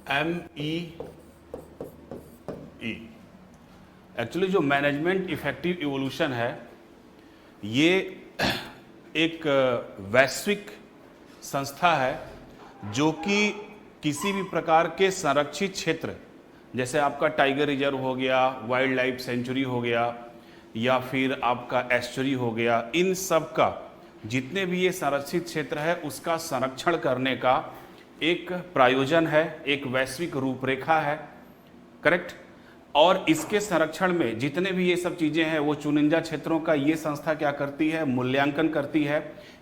MEE। Actually जो management effective evolution है ये एक वैश्विक संस्था है जो कि किसी भी प्रकार के संरक्षित क्षेत्र, जैसे आपका टाइगर रिजर्व हो गया, वाइल्ड लाइफ सेंचुरी हो गया, या फिर आपका एस्चुरी हो गया, इन सब का जितने भी ये संरक्षित क्षेत्र है उसका संरक्षण करने का एक प्रायोजन है, एक वैश्विक रूपरेखा है। करेक्ट। और इसके संरक्षण में जितने भी ये सब चीज़ें हैं वो चुनिंदा क्षेत्रों का ये संस्था क्या करती है, मूल्यांकन करती है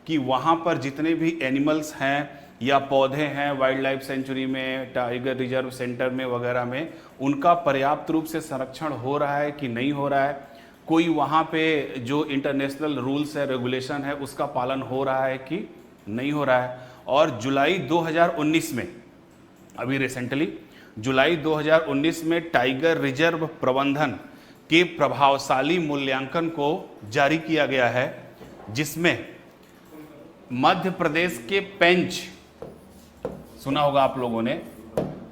कि वहाँ पर जितने भी एनिमल्स हैं या पौधे हैं वाइल्ड लाइफ सेंचुरी में, टाइगर रिजर्व सेंटर में वगैरह में, उनका पर्याप्त रूप से संरक्षण हो रहा है कि नहीं हो रहा है, कोई वहाँ पे जो इंटरनेशनल रूल्स है, रेगुलेशन है, उसका पालन हो रहा है कि नहीं हो रहा है। और जुलाई 2019 में, अभी रिसेंटली जुलाई 2019 में टाइगर रिजर्व प्रबंधन के प्रभावशाली मूल्यांकन को जारी किया गया है, जिसमें मध्य प्रदेश के पेंच, सुना होगा आप लोगों ने,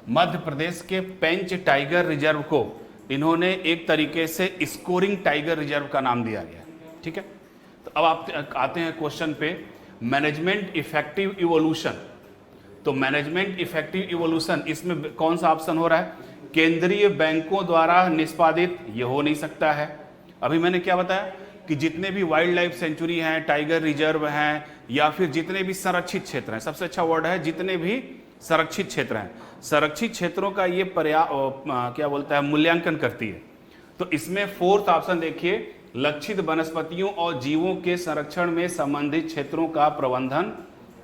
मध्य प्रदेश के पेंच टाइगर रिजर्व को इन्होंने एक तरीके से स्कोरिंग टाइगर रिजर्व का नाम दिया गया। ठीक है। तो अब आप आते हैं क्वेश्चन पे, मैनेजमेंट इफेक्टिव इवोल्यूशन। तो मैनेजमेंट इफेक्टिव इवोल्यूशन, इसमें कौन सा ऑप्शन हो रहा है? केंद्रीय बैंकों द्वारा निष्पादित, ये हो नहीं सकता है। अभी मैंने क्या बताया कि जितने भी वाइल्ड लाइफ सेंचुरी हैं, टाइगर रिजर्व हैं, या फिर जितने भी संरक्षित क्षेत्र हैं, सबसे अच्छा वर्ड है जितने भी संरक्षित क्षेत्र हैं, संरक्षित क्षेत्रों का ये क्या बोलता है, मूल्यांकन करती है। तो इसमें फोर्थ ऑप्शन देखिए, लक्षित वनस्पतियों और जीवों के संरक्षण में संबंधित क्षेत्रों का प्रबंधन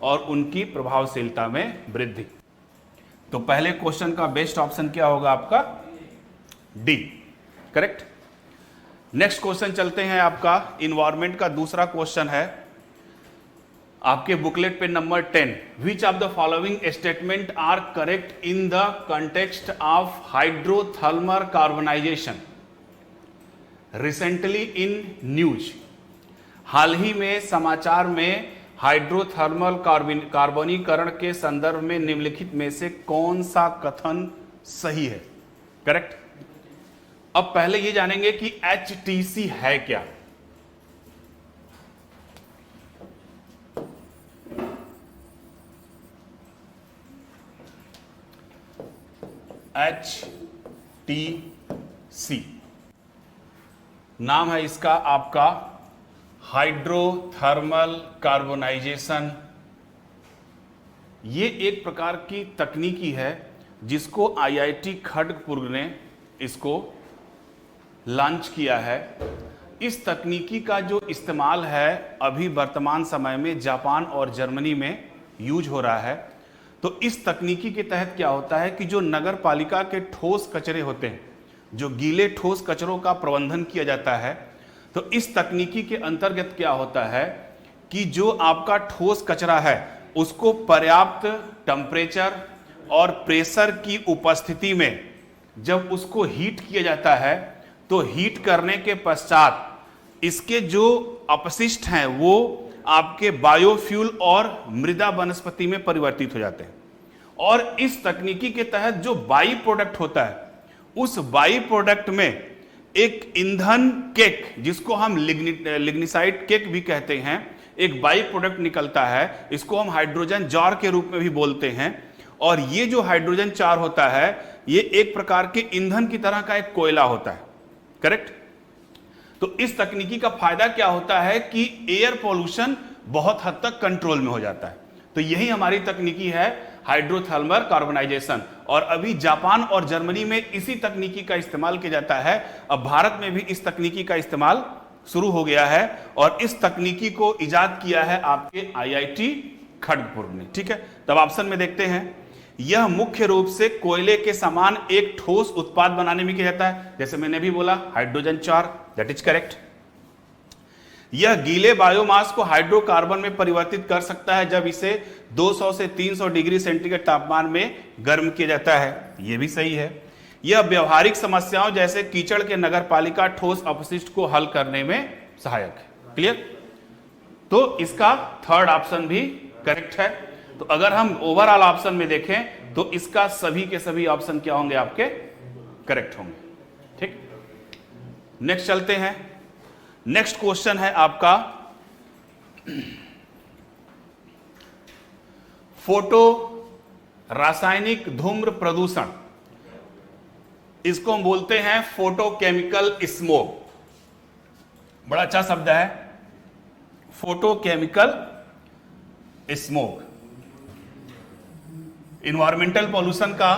और उनकी प्रभावशीलता में वृद्धि। तो पहले क्वेश्चन का बेस्ट ऑप्शन क्या होगा आपका? डी। करेक्ट। नेक्स्ट क्वेश्चन चलते हैं, आपका इन्वायरमेंट का दूसरा क्वेश्चन है आपके बुकलेट पे number 10। Which of the following statement are correct in the context of hydrothermal carbonisation recently in news. हाल ही में समाचार में हाइड्रोथर्मल कार्बनीकरण के संदर्भ में निम्नलिखित में से कौन सा कथन सही है? करेक्ट। अब पहले ये जानेंगे कि HTC है क्या। HTC नाम है इसका आपका हाइड्रोथर्मल कार्बोनाइजेशन। ये एक प्रकार की तकनीकी है जिसको IIT खड़गपुर ने इसको लॉन्च किया है। इस तकनीकी का जो इस्तेमाल है अभी वर्तमान समय में जापान और जर्मनी में यूज हो रहा है। तो इस तकनीकी के तहत क्या होता है कि जो नगर पालिका के ठोस कचरे होते हैं, जो गीले ठोस कचरों का प्रबंधन किया जाता है, तो इस तकनीकी के अंतर्गत क्या होता है कि जो आपका ठोस कचरा है उसको पर्याप्त टेम्परेचर और प्रेशर की उपस्थिति में जब उसको हीट किया जाता है, तो हीट करने के पश्चात इसके जो अपशिष्ट हैं वो आपके बायोफ्यूल और मृदा वनस्पति में परिवर्तित हो जाते हैं। और इस तकनीकी के तहत जो बाई प्रोडक्ट होता है, उस बाई प्रोडक्ट में एक ईंधन केक, जिसको हम लिग्निसाइड केक भी कहते हैं, एक बाई प्रोडक्ट निकलता है। इसको हम हाइड्रोजन जार के रूप में भी बोलते हैं। और ये जो हाइड्रोजन जार होता है ये एक प्रकार के ईंधन की तरह का एक कोयला होता है। करेक्ट। तो इस तकनीकी का फायदा क्या होता है कि एयर पोल्यूशन बहुत हद तक कंट्रोल में हो जाता है। तो यही हमारी तकनीकी है हाइड्रोथर्मल कार्बनाइजेशन। और अभी जापान और जर्मनी में इसी तकनीकी का इस्तेमाल किया जाता है। अब भारत में भी इस तकनीकी का इस्तेमाल शुरू हो गया है और इस तकनीकी को इजाद किया है आपके IIT खड़गपुर ने। ठीक है। तब ऑप्शन में देखते हैं, यह मुख्य रूप से कोयले के समान एक ठोस उत्पाद बनाने में किया जाता है, जैसे मैंने भी बोला हाइड्रोजन चार, दैट इज करेक्ट। यह गीले बायोमास को हाइड्रोकार्बन में परिवर्तित कर सकता है जब इसे 200 से 300 डिग्री सेंटीग्रेड तापमान में गर्म किया जाता है, यह भी सही है। यह व्यवहारिक समस्याओं जैसे कीचड़ के नगरपालिका ठोस अपशिष्ट को हल करने में सहायक है। क्लियर। तो इसका थर्ड ऑप्शन भी करेक्ट है। तो अगर हम ओवरऑल ऑप्शन में देखें तो इसका सभी के सभी ऑप्शन क्या होंगे आपके? करेक्ट होंगे। ठीक, नेक्स्ट चलते हैं। नेक्स्ट क्वेश्चन है आपका फोटो रासायनिक धूम्र प्रदूषण, इसको हम बोलते हैं फोटोकेमिकल स्मोक। बड़ा अच्छा शब्द है, फोटोकेमिकल स्मोक। इन्वायरमेंटल पॉल्यूशन का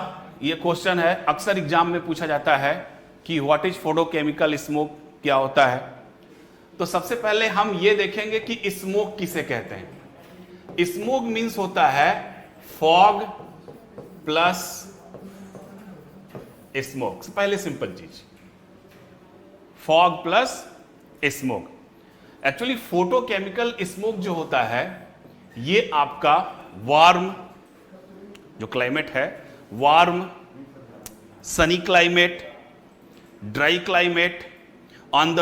ये क्वेश्चन है, अक्सर एग्जाम में पूछा जाता है कि व्हाट इज फोटोकेमिकल स्मोक, क्या होता है। तो सबसे पहले हम ये देखेंगे कि स्मोक किसे कहते हैं। स्मोक मीन्स होता है फॉग प्लस स्मोक। पहले सिंपल चीज, fog plus smoke. Actually photochemical smoke जो होता है ये आपका वार्म जो क्लाइमेट है, warm, sunny climate, dry climate, on the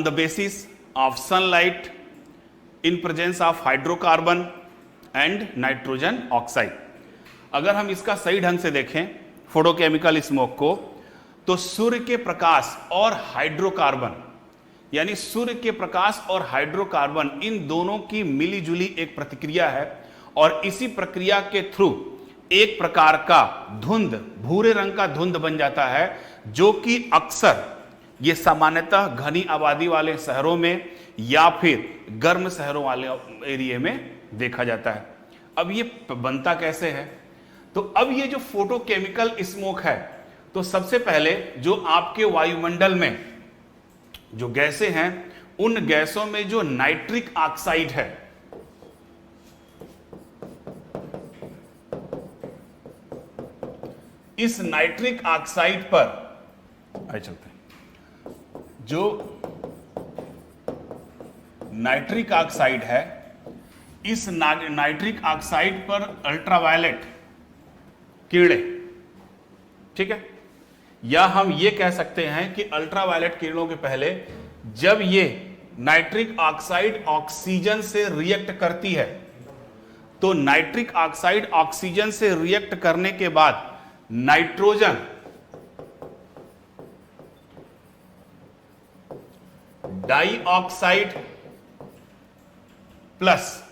basis of sunlight in presence of hydrocarbon and nitrogen oxide. अगर हम इसका सही ढंग से देखें फोटोकेमिकल स्मोक को, तो सूर्य के प्रकाश और हाइड्रोकार्बन, यानी सूर्य के प्रकाश और हाइड्रोकार्बन, इन दोनों की मिलीजुली एक प्रतिक्रिया है और इसी प्रक्रिया के थ्रू एक प्रकार का धुंध, भूरे रंग का धुंध बन जाता है, जो कि अक्सर ये सामान्यतः घनी आबादी वाले शहरों में या फिर गर्म शहरों वाले एरिया में देखा जाता है। अब ये बनता कैसे है? तो अब ये जो फोटोकेमिकल स्मोक है, तो सबसे पहले जो आपके वायुमंडल में जो गैसें हैं, उन गैसों में जो नाइट्रिक ऑक्साइड है, इस नाइट्रिक ऑक्साइड पर आइए चलते हैं। जो नाइट्रिक ऑक्साइड है, इस नाइट्रिक ऑक्साइड पर अल्ट्रावायलेट किरणें, ठीक है, या हम ये कह सकते हैं कि अल्ट्रावायलेट किरणों के पहले जब ये नाइट्रिक ऑक्साइड ऑक्सीजन से रिएक्ट करती है, तो नाइट्रिक ऑक्साइड ऑक्सीजन से रिएक्ट करने के बाद nitrogen dioxide plus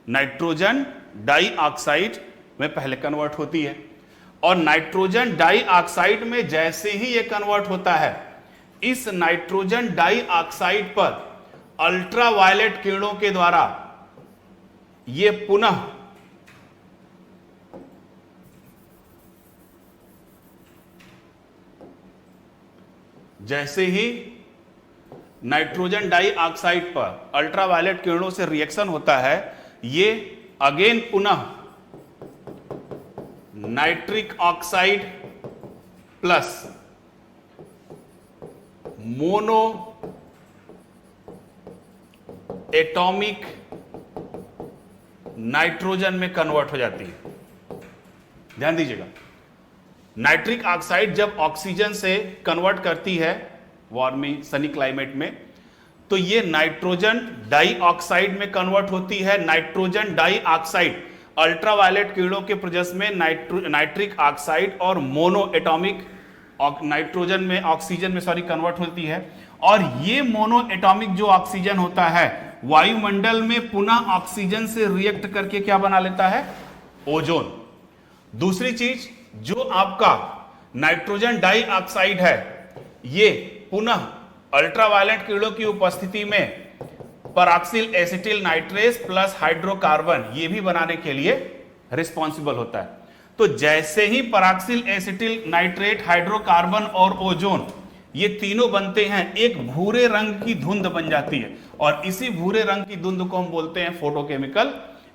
nitrogen dioxide में पहले कन्वर्ट होती है। और नाइट्रोजन डाइऑक्साइड में जैसे ही यह कन्वर्ट होता है, इस नाइट्रोजन डाइऑक्साइड पर अल्ट्रावायलेट किरणों के द्वारा यह पुनः जैसे ही नाइट्रोजन डाइऑक्साइड पर अल्ट्रावायलेट किरणों से रिएक्शन होता है, ये अगेन पुनः nitric oxide plus mono atomic nitrogen में कन्वर्ट हो जाती है। ध्यान दीजिएगा, नाइट्रिक ऑक्साइड जब ऑक्सीजन से कन्वर्ट करती है वार्मी सनी क्लाइमेट में, तो ये नाइट्रोजन डाइऑक्साइड में कन्वर्ट होती है। नाइट्रोजन डाइऑक्साइड अल्ट्रावायलेट किरणों के प्रजस में नाइट्रिक ऑक्साइड और मोनो एटॉमिक नाइट्रोजन में ऑक्सीजन में कन्वर्ट होती है। और ये मोनो एटॉमिक जो ऑक्सीजन होता है, वायुमंडल में पुनः ऑक्सीजन से रिएक्ट करके क्या बना लेता है? ओजोन। दूसरी चीज, जो आपका नाइट्रोजन डाइऑक्साइड है, ये पुनः अल्ट्रावायलेट किरणों की उपस्थिति में परऑक्सिल एसिटिल नाइट्रेस प्लस हाइड्रोकार्बन ये भी बनाने के लिए रिस्पॉन्सिबल होता है। तो जैसे ही परऑक्सिल एसिटिल नाइट्रेट, हाइड्रोकार्बन और ओजोन ये तीनों बनते हैं, एक भूरे रंग की धुंध बन जाती है। और इसी भूरे रंग की धुंध को हम बोलते हैं फोटोकेमिकल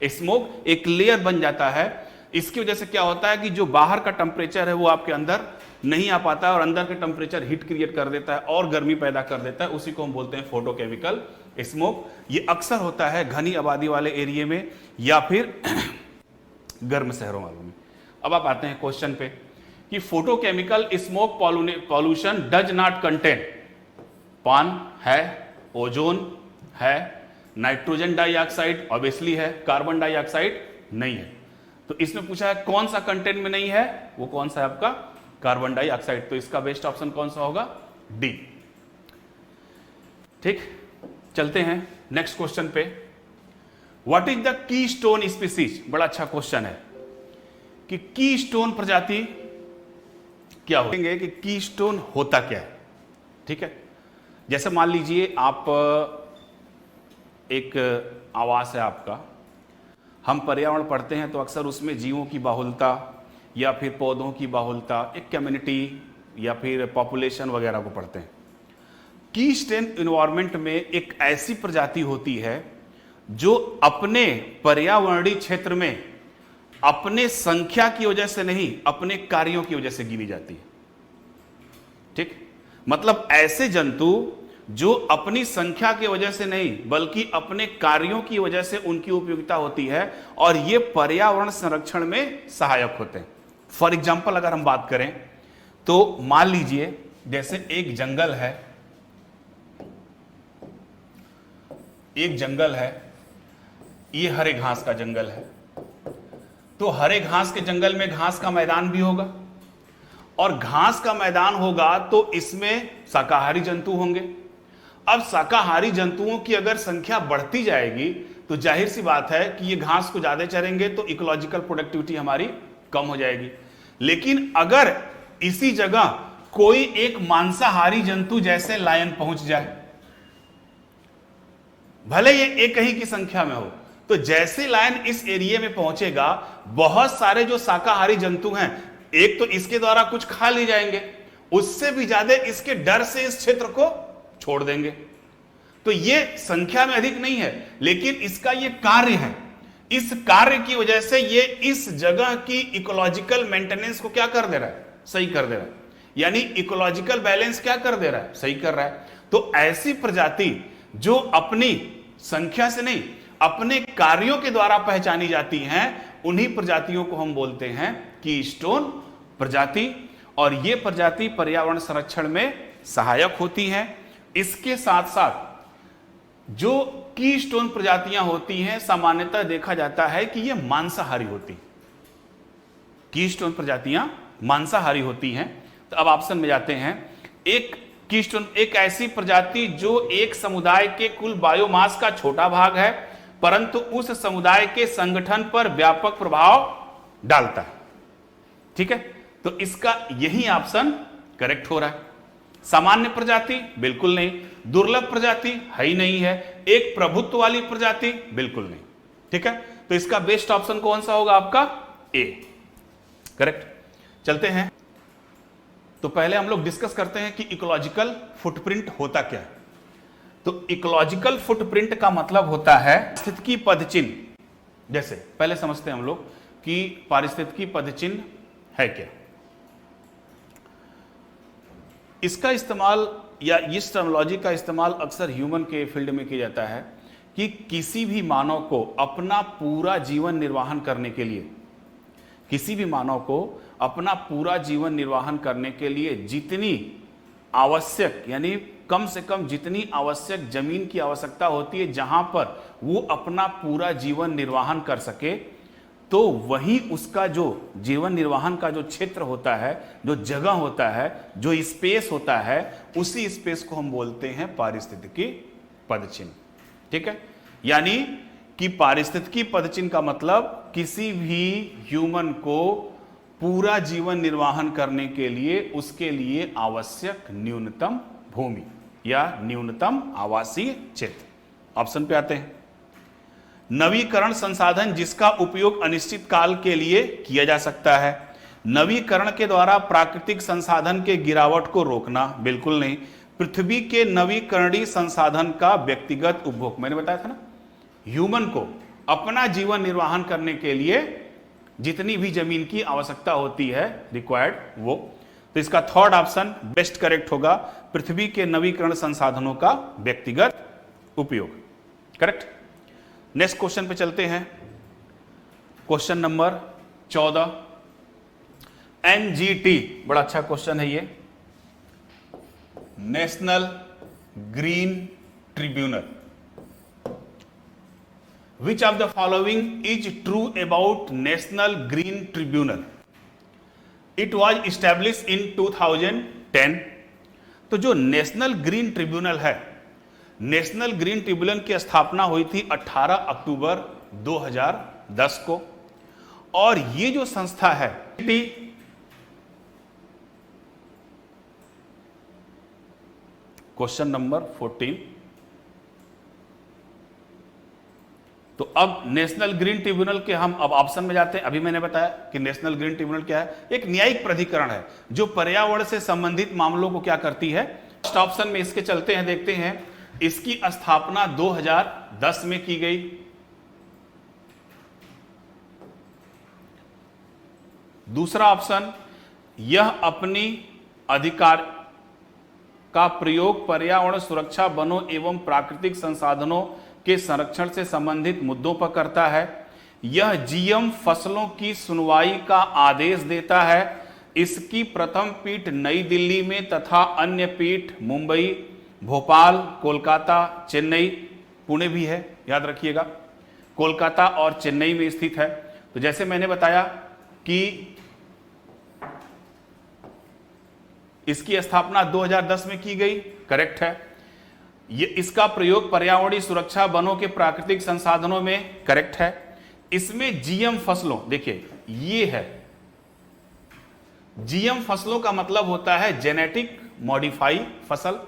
स्मोक। एक लेयर बन जाता है। इसकी वजह से क्या होता है कि जो बाहर का टेम्परेचर है वो आपके अंदर नहीं आ पाता है और अंदर का टेम्परेचर हीट क्रिएट कर देता है और गर्मी पैदा कर देता है। उसी को हम बोलते हैं फोटोकेमिकल स्मोक। ये अक्सर होता है घनी आबादी वाले एरिया में या फिर गर्म शहरों वालों में। अब आप आते हैं क्वेश्चन पे कि photochemical smoke pollution does not contain पान है, ओजोन है, नाइट्रोजन डाइऑक्साइड ऑब्वियसली है, कार्बन डाइऑक्साइड नहीं है। तो इसमें पूछा है कौन सा कंटेंट में नहीं है, वो कौन सा है आपका कार्बन डाइऑक्साइड। तो इसका बेस्ट ऑप्शन कौन सा होगा, डी। ठीक, चलते हैं नेक्स्ट क्वेश्चन पे। What is the keystone species, बड़ा अच्छा क्वेश्चन है कि कीस्टोन प्रजाति क्या होंगे, कि कीस्टोन होता क्या है। ठीक है, जैसे मान लीजिए आप एक आवास है आपका, हम पर्यावरण पढ़ते हैं तो अक्सर उसमें जीवों की बाहुलता या फिर पौधों की बाहुलता, एक कम्युनिटी या फिर पॉपुलेशन वगैरह को पढ़ते हैं। कीस्टोन एनवायरनमेंट में एक ऐसी प्रजाति होती है जो अपने पर्यावरणीय क्षेत्र में अपने संख्या की वजह से नहीं, अपने कार्यों की वजह से गिनी जाती है। ठीक, मतलब ऐसे जंतु जो अपनी संख्या की वजह से नहीं बल्कि अपने कार्यों की वजह से उनकी उपयोगिता होती है और ये पर्यावरण संरक्षण में सहायक होते हैं। फॉर एग्जाम्पल अगर हम बात करें तो मान लीजिए जैसे एक जंगल है, ये हरे घास का जंगल है। तो हरे घास के जंगल में घास का मैदान भी होगा, और घास का मैदान होगा तो इसमें शाकाहारी जंतु होंगे। अब शाकाहारी जंतुओं की अगर संख्या बढ़ती जाएगी तो जाहिर सी बात है कि ये घास को ज्यादा चरेंगे तो इकोलॉजिकल प्रोडक्टिविटी हमारी कम हो जाएगी। लेकिन अगर इसी जगह कोई एक मांसाहारी जंतु जैसे लायन पहुंच जाए, भले ये एक ही की संख्या में हो, तो जैसे लायन इस एरिया में पहुंचेगा बहुत सारे जो शाकाहारी जंतु हैं एक तो इसके द्वारा कुछ खा ले जाएंगे, उससे भी ज्यादा इसके डर से इस क्षेत्र को छोड़ देंगे। तो ये संख्या में अधिक नहीं है लेकिन इसका ये कार्य है, इस कार्य की वजह से ये इस जगह की इकोलॉजिकल मेंटेनेंस को क्या कर दे रहा है, सही कर दे रहा है। यानी इकोलॉजिकल बैलेंस क्या कर दे रहा है, सही कर रहा है। तो ऐसी प्रजाति जो अपनी संख्या से नहीं अपने कार्यों के द्वारा पहचानी जाती हैं, उन्हीं प्रजातियों को हम बोलते हैं कीस्टोन प्रजाति। और ये प्रजाति पर्यावरण संरक्षण में सहायक होती हैं। इसके साथ साथ जो कीस्टोन प्रजातियां होती हैं सामान्यतः देखा जाता है कि ये मांसाहारी होती, कीस्टोन प्रजातियां मांसाहारी होती हैं। तो अब ऑप्शन में जाते हैं, एक कीस्टोन एक ऐसी प्रजाति जो एक समुदाय के कुल बायोमास का छोटा भाग है परंतु उस समुदाय के संगठन पर व्यापक प्रभाव डालता है। ठीक है, तो इसका यही ऑप्शन करेक्ट हो रहा है। सामान्य प्रजाति बिल्कुल नहीं, दुर्लभ प्रजाति है ही नहीं है, एक प्रभुत्व वाली प्रजाति बिल्कुल नहीं। ठीक है, तो इसका बेस्ट ऑप्शन कौन सा होगा आपका, ए, करेक्ट। चलते हैं, तो पहले हम लोग डिस्कस करते हैं कि इकोलॉजिकल फुटप्रिंट होता क्या है। तो इकोलॉजिकल फुटप्रिंट का मतलब होता है पारिस्थितिकी पदचिन्ह। जैसे पहले समझते हैं हम लोग कि पारिस्थितिकी पदचिन्ह है क्या। इसका इस्तेमाल या इस टर्मिनोलॉजी का इस्तेमाल अक्सर ह्यूमन के फील्ड में किया जाता है कि किसी भी मानव को अपना पूरा जीवन निर्वाहन करने के लिए, किसी भी मानव को अपना पूरा जीवन निर्वाहन करने के लिए जितनी आवश्यक यानी कम से कम जितनी आवश्यक जमीन की आवश्यकता होती है जहां पर वो अपना पूरा जीवन निर्वाहन कर सके, तो वही उसका जो जीवन निर्वाहन का जो क्षेत्र होता है, जो जगह होता है, जो स्पेस होता है, उसी स्पेस को हम बोलते हैं पारिस्थितिकी पदचिन्ह। ठीक है, यानी कि पारिस्थितिकी पदचिन्ह का मतलब किसी भी ह्यूमन को पूरा जीवन निर्वाहन करने के लिए उसके लिए आवश्यक न्यूनतम भूमि या न्यूनतम आवासीय क्षेत्र। ऑप्शन पे आते हैं, नवीकरण संसाधन जिसका उपयोग अनिश्चित काल के लिए किया जा सकता है। नवीकरण के द्वारा प्राकृतिक संसाधन के गिरावट को रोकना, बिल्कुल नहीं। पृथ्वी के नवीकरणीय संसाधन का व्यक्तिगत उपभोग, मैंने बताया था ना, ह्यूमन को अपना जीवन निर्वाहन करने के लिए जितनी भी जमीन की आवश्यकता होती है रिक्वायर्ड वो। तो इसका थर्ड ऑप्शन बेस्ट करेक्ट होगा, पृथ्वी के नवीकरण संसाधनों का व्यक्तिगत उपयोग, करेक्ट। नेक्स्ट क्वेश्चन पे चलते हैं, क्वेश्चन नंबर 14। एनजीटी, बड़ा अच्छा क्वेश्चन है ये, national green tribunal. Which of the following is true about national green tribunal? It was establish in 2010। तो जो नेशनल ग्रीन ट्रिब्यूनल है, नेशनल ग्रीन ट्रिब्यूनल की स्थापना हुई थी 18 अक्टूबर 2010 को, और ये जो संस्था है क्वेश्चन नंबर 14। तो अब नेशनल ग्रीन ट्रिब्यूनल के हम अब ऑप्शन में जाते हैं। अभी मैंने बताया कि नेशनल ग्रीन ट्रिब्यूनल क्या है, एक न्यायिक प्राधिकरण है जो पर्यावरण से संबंधित मामलों को क्या करती है। फर्स्ट ऑप्शन में इसके चलते हैं, देखते हैं। इसकी स्थापना 2010 में की गई। दूसरा ऑप्शन, यह अपनी अधिकार का प्रयोग पर्यावरण सुरक्षा, वनों एवं प्राकृतिक संसाधनों के संरक्षण से संबंधित मुद्दों पर करता है। यह जीएम फसलों की सुनवाई का आदेश देता है। इसकी प्रथम पीठ नई दिल्ली में तथा अन्य पीठ मुंबई, भोपाल, कोलकाता, चेन्नई, पुणे भी है, याद रखिएगा, कोलकाता और चेन्नई में स्थित है। तो जैसे मैंने बताया कि इसकी स्थापना 2010 में की गई, करेक्ट है। ये इसका प्रयोग पर्यावरणीय सुरक्षा, वनों के प्राकृतिक संसाधनों में, करेक्ट है। इसमें जीएम फसलों, देखिए ये है जीएम फसलों का मतलब होता है जेनेटिक मॉडिफाई फसल।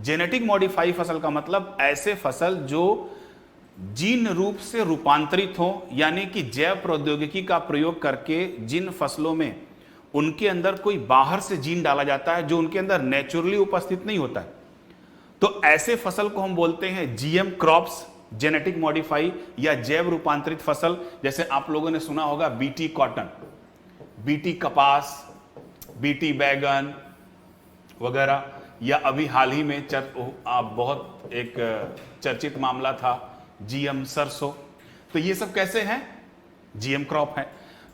जेनेटिक मॉडिफाई फसल का मतलब ऐसे फसल जो जीन रूप से रूपांतरित हो, यानी कि जैव प्रौद्योगिकी का प्रयोग करके जिन फसलों में उनके अंदर कोई बाहर से जीन डाला जाता है जो उनके अंदर नेचुरली उपस्थित नहीं होता है, तो ऐसे फसल को हम बोलते हैं जीएम क्रॉप्स, जेनेटिक मॉडिफाई या जैव रूपांतरित फसल। जैसे आप लोगों ने सुना होगा बीटी कॉटन, बीटी कपास, बीटी बैगन वगैरह, या अभी हाल ही में बहुत एक चर्चित मामला था जीएम सरसों। तो ये सब कैसे हैं? जीएम क्रॉप है।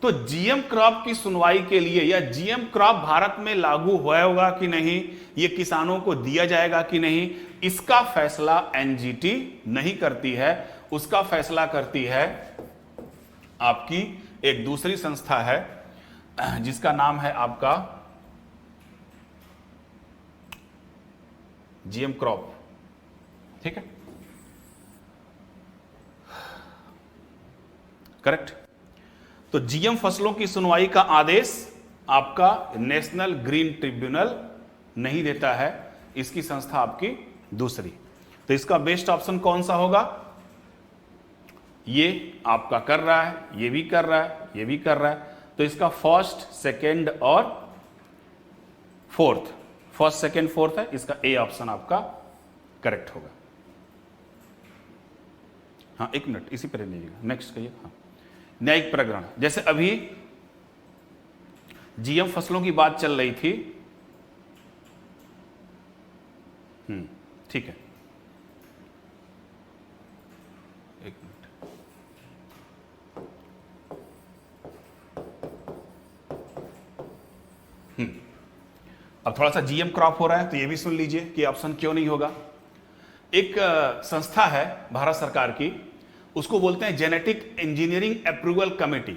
तो जीएम क्रॉप की सुनवाई के लिए, या जीएम क्रॉप भारत में लागू हुआ होगा कि नहीं, ये किसानों को दिया जाएगा कि नहीं, इसका फैसला एनजीटी नहीं करती है। उसका फैसला करती है आपकी एक दूसरी संस्था है जिसका नाम है आपका जीएम क्रॉप, ठीक है, करेक्ट। तो जीएम फसलों की सुनवाई का आदेश आपका नेशनल ग्रीन ट्रिब्यूनल नहीं देता है, इसकी संस्था आपकी दूसरी। तो इसका बेस्ट ऑप्शन कौन सा होगा? ये आपका कर रहा है, ये भी कर रहा है, ये भी कर रहा है। तो इसका फर्स्ट, सेकंड और फोर्थ, फर्स्ट, सेकंड, फोर्थ है, इसका ए ऑप्शन आपका करेक्ट होगा। हाँ, एक मिनट, इसी पर लीजिएगा, नेक्स्ट कहिए। हाँ, न्यायिक प्रकरण, जैसे अभी जीएम फसलों की बात चल रही थी, ठीक है, एक मिनट। अब थोड़ा सा जीएम क्रॉप हो रहा है तो ये भी सुन लीजिए कि ऑप्शन क्यों नहीं होगा। एक संस्था है भारत सरकार की, उसको बोलते हैं जेनेटिक इंजीनियरिंग अप्रूवल कमेटी।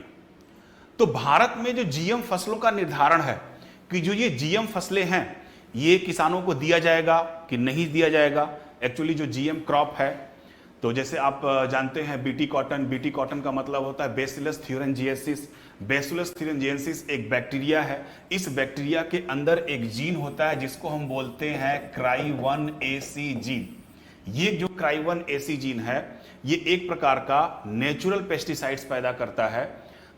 तो भारत में जो जीएम फसलों का निर्धारण है कि जो ये जीएम फसलें हैं ये किसानों को दिया जाएगा कि नहीं दिया जाएगा, एक्चुअली जो जीएम क्रॉप है, तो जैसे आप जानते हैं बीटी कॉटन, बीटी कॉटन का मतलब होता है बेसिलस थ्यूरेंजिएंसिस। बेसिलस थ्यूरेंजिएंसिस एक बैक्टीरिया है। इस बैक्टीरिया के अंदर एक जीन होता है जिसको हम बोलते हैं Cry1AC जीन। ये जो Cry1AC जीन है ये एक प्रकार का नेचुरल पेस्टिसाइड्स पैदा करता है।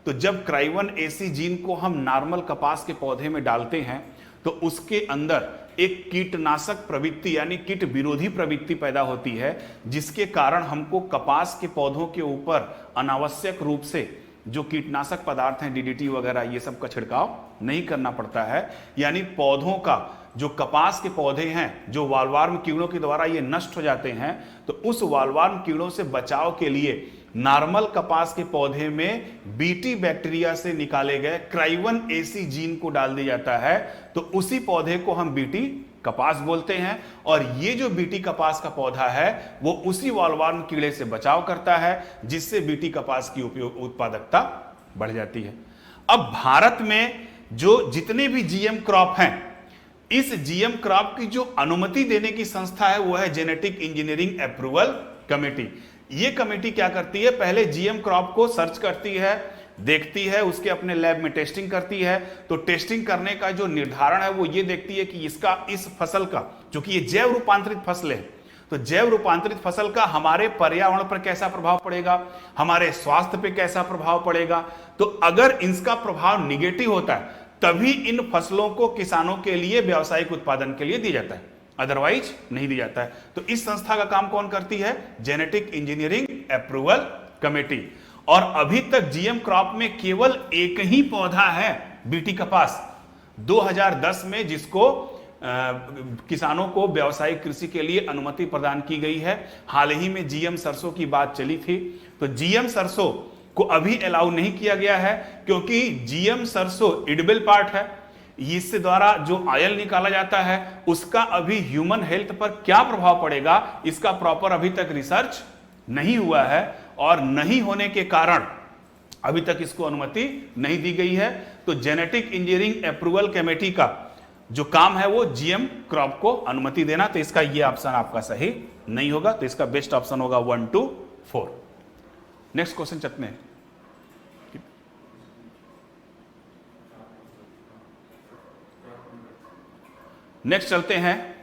तो जब Cry1AC जीन को हम नॉर्मल कपास के पौधे में डालते हैं तो उसके अंदर एक कीटनाशक प्रवृत्ति यानी कीट विरोधी प्रवृत्ति पैदा होती है, जिसके कारण हमको कपास के पौधों के ऊपर अनावश्यक रूप से जो कीटनाशक पदार्थ हैं डीडीटी वगैरह ये सब का छिड़काव नहीं करना पड़ता है। यानी पौधों का जो कपास के पौधे हैं जो वालवार्म कीड़ों के द्वारा ये नष्ट हो जाते हैं, तो उस वालवार्म कीड़ों से बचाव के लिए नॉर्मल कपास के पौधे में बीटी बैक्टीरिया से निकाले गए Cry1AC जीन को डाल दिया जाता है। तो उसी पौधे को हम बीटी कपास बोलते हैं। और ये जो बीटी कपास का पौधा है वो उसी बॉलवर्म कीड़े से बचाव करता है, जिससे बीटी कपास की उपयोग उत्पादकता बढ़ जाती है। अब भारत में जो जितने भी जीएम क्रॉप हैं, इस जीएम क्रॉप की जो अनुमति देने की संस्था है वो है जेनेटिक इंजीनियरिंग अप्रूवल कमेटी। ये कमेटी क्या करती है, पहले जीएम क्रॉप को सर्च करती है, देखती है, उसके अपने लैब में टेस्टिंग करती है। तो टेस्टिंग करने का जो निर्धारण है वो ये देखती है कि इसका, इस फसल का, क्योंकि ये जैव रूपांतरित फसल है, तो जैव रूपांतरित फसल का हमारे पर्यावरण पर कैसा प्रभाव पड़ेगा, हमारे स्वास्थ्य पे कैसा प्रभाव पड़ेगा। तो अगर इसका प्रभाव निगेटिव होता है तभी इन फसलों को किसानों के लिए व्यावसायिक उत्पादन के लिए दिया जाता है, अदरवाइज नहीं दिया जाता है। तो इस संस्था का काम कौन करती है, जेनेटिक इंजीनियरिंग अप्रूवल कमेटी। और अभी तक जीएम क्रॉप में केवल एक ही पौधा है, बीटी कपास, 2010 में, जिसको किसानों को व्यावसायिक कृषि के लिए अनुमति प्रदान की गई है। हाल ही में जीएम सरसों की बात चली थी, तो जीएम सरसों को अभी अलाउ नहीं किया गया है, क्योंकि जीएम सरसों एडिबल पार्ट है, इससे द्वारा जो ऑयल निकाला जाता है उसका अभी ह्यूमन हेल्थ पर क्या प्रभाव पड़ेगा, इसका प्रॉपर अभी तक रिसर्च नहीं हुआ है, और नहीं होने के कारण अभी तक इसको अनुमति नहीं दी गई है। तो जेनेटिक इंजीनियरिंग अप्रूवल कमेटी का जो काम है वो जीएम क्रॉप को अनुमति देना। तो इसका ये ऑप्शन आपका सही नहीं होगा, तो इसका बेस्ट ऑप्शन होगा 1 2 4। नेक्स्ट क्वेश्चन चलते हैं। नेक्स्ट चलते हैं,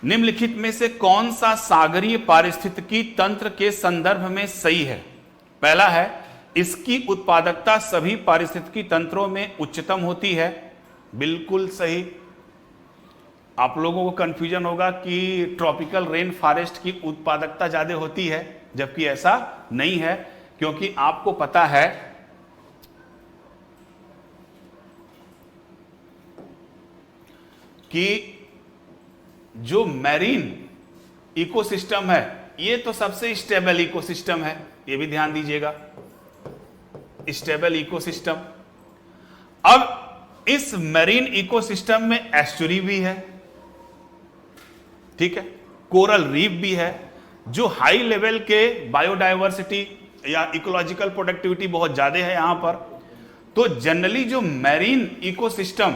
निम्नलिखित में से कौन सा सागरीय पारिस्थितिकी तंत्र के संदर्भ में सही है। पहला है, इसकी उत्पादकता सभी पारिस्थितिकी तंत्रों में उच्चतम होती है। बिल्कुल सही। आप लोगों को कंफ्यूजन होगा कि ट्रॉपिकल रेन फॉरेस्ट की उत्पादकता ज्यादा होती है, जबकि ऐसा नहीं है, क्योंकि आपको पता है कि जो मैरीन इकोसिस्टम है ये तो सबसे स्टेबल इकोसिस्टम है, ये भी ध्यान दीजिएगा, स्टेबल इकोसिस्टम। अब इस मैरीन इकोसिस्टम में एस्चुरी भी है, ठीक है, कोरल रीफ भी है, जो हाई लेवल के बायोडायवर्सिटी या इकोलॉजिकल प्रोडक्टिविटी बहुत ज्यादा है यहां पर। तो जनरली जो मैरीन इकोसिस्टम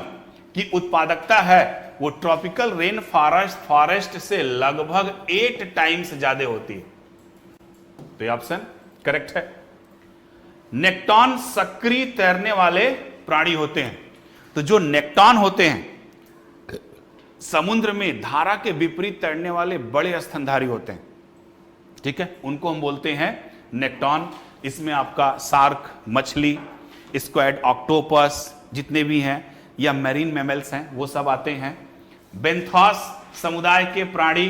की उत्पादकता है वो ट्रॉपिकल रेन फॉरेस्ट से लगभग 8 टाइम्स ज्यादा होती है। तो ये ऑप्शन करेक्ट है। नेक्टॉन सक्रिय तैरने वाले प्राणी होते हैं। तो जो नेक्टॉन होते हैं समुद्र में धारा के विपरीत तैरने वाले बड़े स्तनधारी होते हैं, ठीक है, उनको हम बोलते हैं नेक्टॉन। इसमें आपका शार्क मछली, स्क्वैड ऑक्टोपस जितने भी हैं या मैरीन मैमल्स हैं वो सब आते हैं। बेंथोस समुदाय के प्राणी,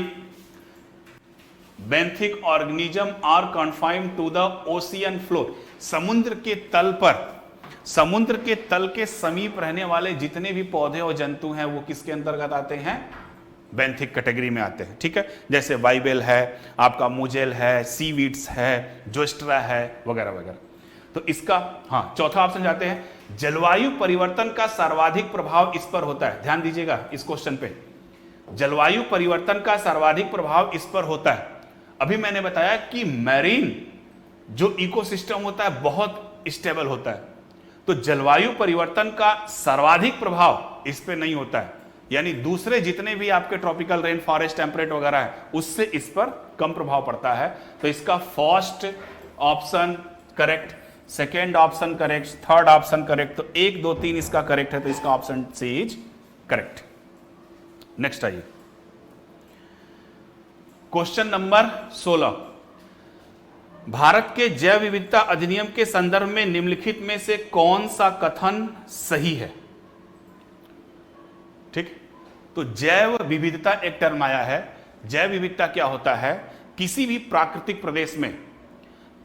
benthic organism are confined to the ocean floor. समुद्र के तल पर, समुद्र के तल के समीप रहने वाले जितने भी पौधे और जंतु हैं वो किसके अंतर्गत आते हैं, बेंथिक कैटेगरी में आते हैं, ठीक है। जैसे बाइबेल है, आपका मुजेल है, सीवीड्स है, जोस्ट्रा है, वगैरह वगैरह। तो इसका हाँ चौथा ऑप्शन जाते हैं, जलवायु परिवर्तन का सर्वाधिक प्रभाव इस पर होता है। ध्यान दीजिएगा इस क्वेश्चन पे, जलवायु परिवर्तन का सर्वाधिक प्रभाव इस पर होता है। अभी मैंने बताया कि मैरीन जो इकोसिस्टम होता है बहुत स्टेबल होता है, तो जलवायु परिवर्तन का सर्वाधिक प्रभाव इस पे नहीं होता है, यानी दूसरे जितने भी आपके ट्रॉपिकल रेन फॉरेस्ट टेम्परेट वगैरह है उससे इस पर कम प्रभाव पड़ता है। तो इसका first option correct, second option correct, third option correct. तो 1 2 3 इसका करेक्ट है, तो इसका option C is correct. Next आइए, क्वेश्चन नंबर 16, भारत के जैव विविधता अधिनियम के संदर्भ में निम्नलिखित में से कौन सा कथन सही है। ठीक, तो जैव विविधता एक टर्म आया है। जैव विविधता क्या होता है, किसी भी प्राकृतिक प्रदेश में,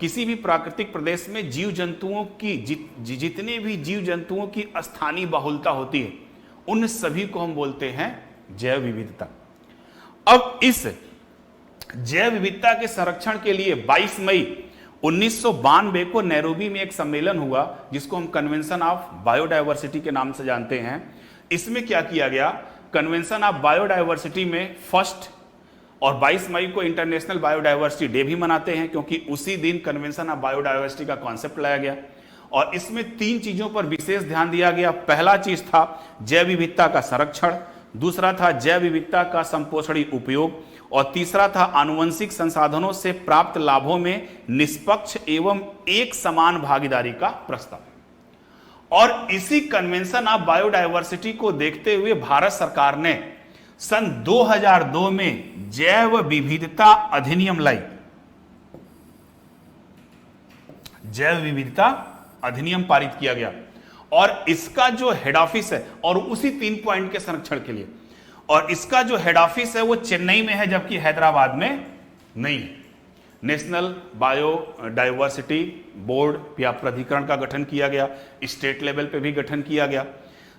किसी भी प्राकृतिक प्रदेश में जीव जंतुओं की जितने भी जीव जंतुओं की स्थानीय बहुलता होती है उन सभी को हम बोलते हैं जैव विविधता। अब इस जैव विविधता के संरक्षण के लिए 22 मई 1992 को नैरोबी में एक सम्मेलन हुआ जिसको हम कन्वेंशन ऑफ बायोडायवर्सिटी के नाम से जानते हैं। इसमें क्या किया गया, कन्वेंशन ऑफ बायोडायवर्सिटी में फर्स्ट और 22 मई को इंटरनेशनल बायोडायवर्सिटी डे भी मनाते हैं, क्योंकि उसी दिन कन्वेंशन ऑफ बायोडायवर्सिटी का कॉन्सेप्ट लाया गया। और इसमें 3 चीजों पर विशेष ध्यान दिया गया। पहला चीज था जैव विविधता का संरक्षण, दूसरा था जैव विविधता का संपोषणी उपयोग, और तीसरा था आनुवंशिक संसाधनों से प्राप्त लाभों में निष्पक्ष एवं एक समान भागीदारी का प्रस्ताव। और इसी कन्वेंशन ऑफ बायोडायवर्सिटी को देखते हुए भारत सरकार ने सन 2002 में जैव विविधता अधिनियम लाई। जैव विविधता अधिनियम पारित किया गया, और इसका जो हेड ऑफिस है, और उसी 3 पॉइंट के संरक्षण के लिए, और इसका जो हेड ऑफिस है वो चेन्नई में है, जबकि हैदराबाद में नहीं है। नेशनल बायोडायवर्सिटी बोर्ड या प्राधिकरण का गठन किया गया, स्टेट लेवल पे भी गठन किया गया।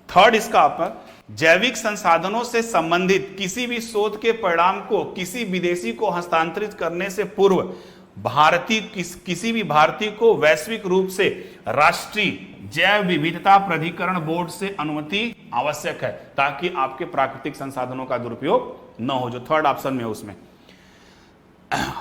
थर्ड, इसका पर जैविक संसाधनों से संबंधित किसी भी शोध के परिणाम को किसी विदेशी को हस्तांतरित करने से पूर्व किसी भी भारतीय को वैश्विक रूप से राष्ट्रीय जैव विविधता प्राधिकरण बोर्ड से अनुमति आवश्यक है, ताकि आपके प्राकृतिक संसाधनों का दुरुपयोग न हो, जो थर्ड ऑप्शन में है उसमें।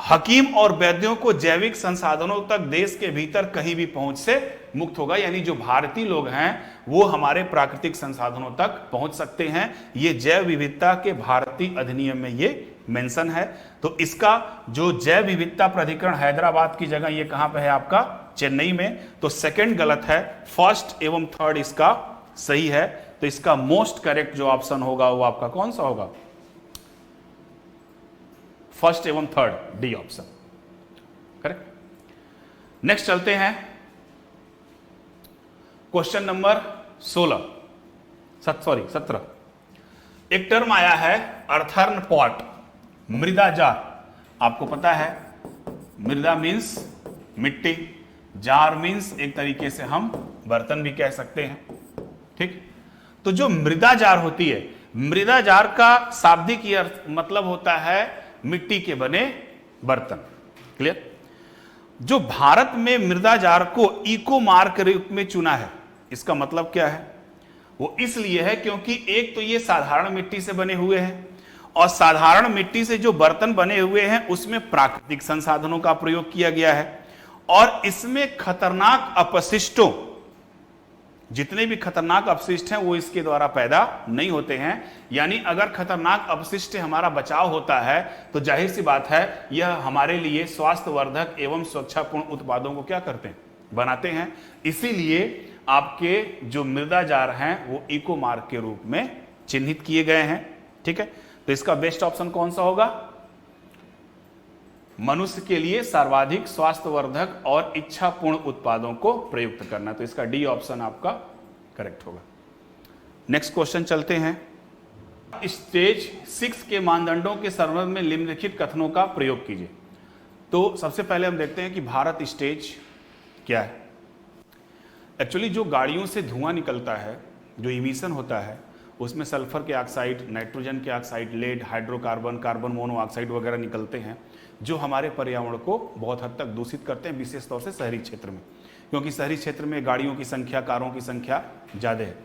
हकीम और वैद्यों को जैविक संसाधनों तक देश के भीतर कहीं भी पहुंच से मुक्त होगा, यानी जो भारतीय लोग हैं वो हमारे प्राकृतिक संसाधनों तक पहुंच सकते हैं। ये जैव विविधता के भारतीय अधिनियम में ये मेंशन है। तो इसका जो जैव विविधता प्राधिकरण हैदराबाद की जगह ये कहां पे है आपका, चेन्नई में। तो सेकंड गलत है, फर्स्ट एवं थर्ड इसका सही है। तो इसका मोस्ट करेक्ट जो ऑप्शन होगा वो आपका कौन सा होगा, फर्स्ट एवं third, D option correct. Next चलते हैं क्वेश्चन नंबर 17। एक टर्म आया है अर्थर्न पॉट, मृदा जार। आपको पता है मृदा मीन्स मिट्टी, जार मीन्स एक तरीके से हम बर्तन भी कह सकते हैं, ठीक। तो जो मृदा जार होती है, मृदा जार का शाब्दिक अर्थ मतलब होता है मिट्टी के बने बर्तन, क्लियर। जो भारत में मृदा जार को इको मार्क के रूप में चुना है, इसका मतलब क्या है, वो इसलिए है क्योंकि एक तो ये साधारण मिट्टी से बने हुए हैं, और साधारण मिट्टी से जो बर्तन बने हुए हैं उसमें प्राकृतिक संसाधनों का प्रयोग किया गया है, और इसमें खतरनाक अपशिष्टों, जितने भी खतरनाक अपशिष्ट हैं वो इसके द्वारा पैदा नहीं होते हैं। यानी अगर खतरनाक अपशिष्ट से हमारा बचाव होता है तो जाहिर सी बात है यह हमारे लिए स्वास्थ्यवर्धक एवं सुरक्षापूर्ण उत्पादों को क्या करते हैं, बनाते हैं। इसीलिए आपके जो मृदा जार हैं वो इको मार्क के रूप में चिन्हित किए गए हैं, ठीक है। तो इसका बेस्ट ऑप्शन कौन सा होगा, मनुष्य के लिए सर्वाधिक स्वास्थ्यवर्धक और इच्छापूर्ण उत्पादों को प्रयुक्त करना। तो इसका डी ऑप्शन आपका करेक्ट होगा। नेक्स्ट क्वेश्चन चलते हैं। स्टेज 6 के मानदंडों के संदर्भ में निम्नलिखित कथनों का प्रयोग कीजिए। तो सबसे पहले हम देखते हैं कि भारत स्टेज क्या है। एक्चुअली जो गाड़ियों से धुआं निकलता है, जो इमिशन होता है, उसमें सल्फर के ऑक्साइड, नाइट्रोजन के oxide, lead, hydrocarbon, carbon monoxide वगैरह निकलते हैं, जो हमारे पर्यावरण को बहुत हद तक दूषित करते हैं, विशेष तौर से शहरी क्षेत्र में, क्योंकि शहरी क्षेत्र में गाड़ियों की संख्या, कारों की संख्या ज़्यादा है।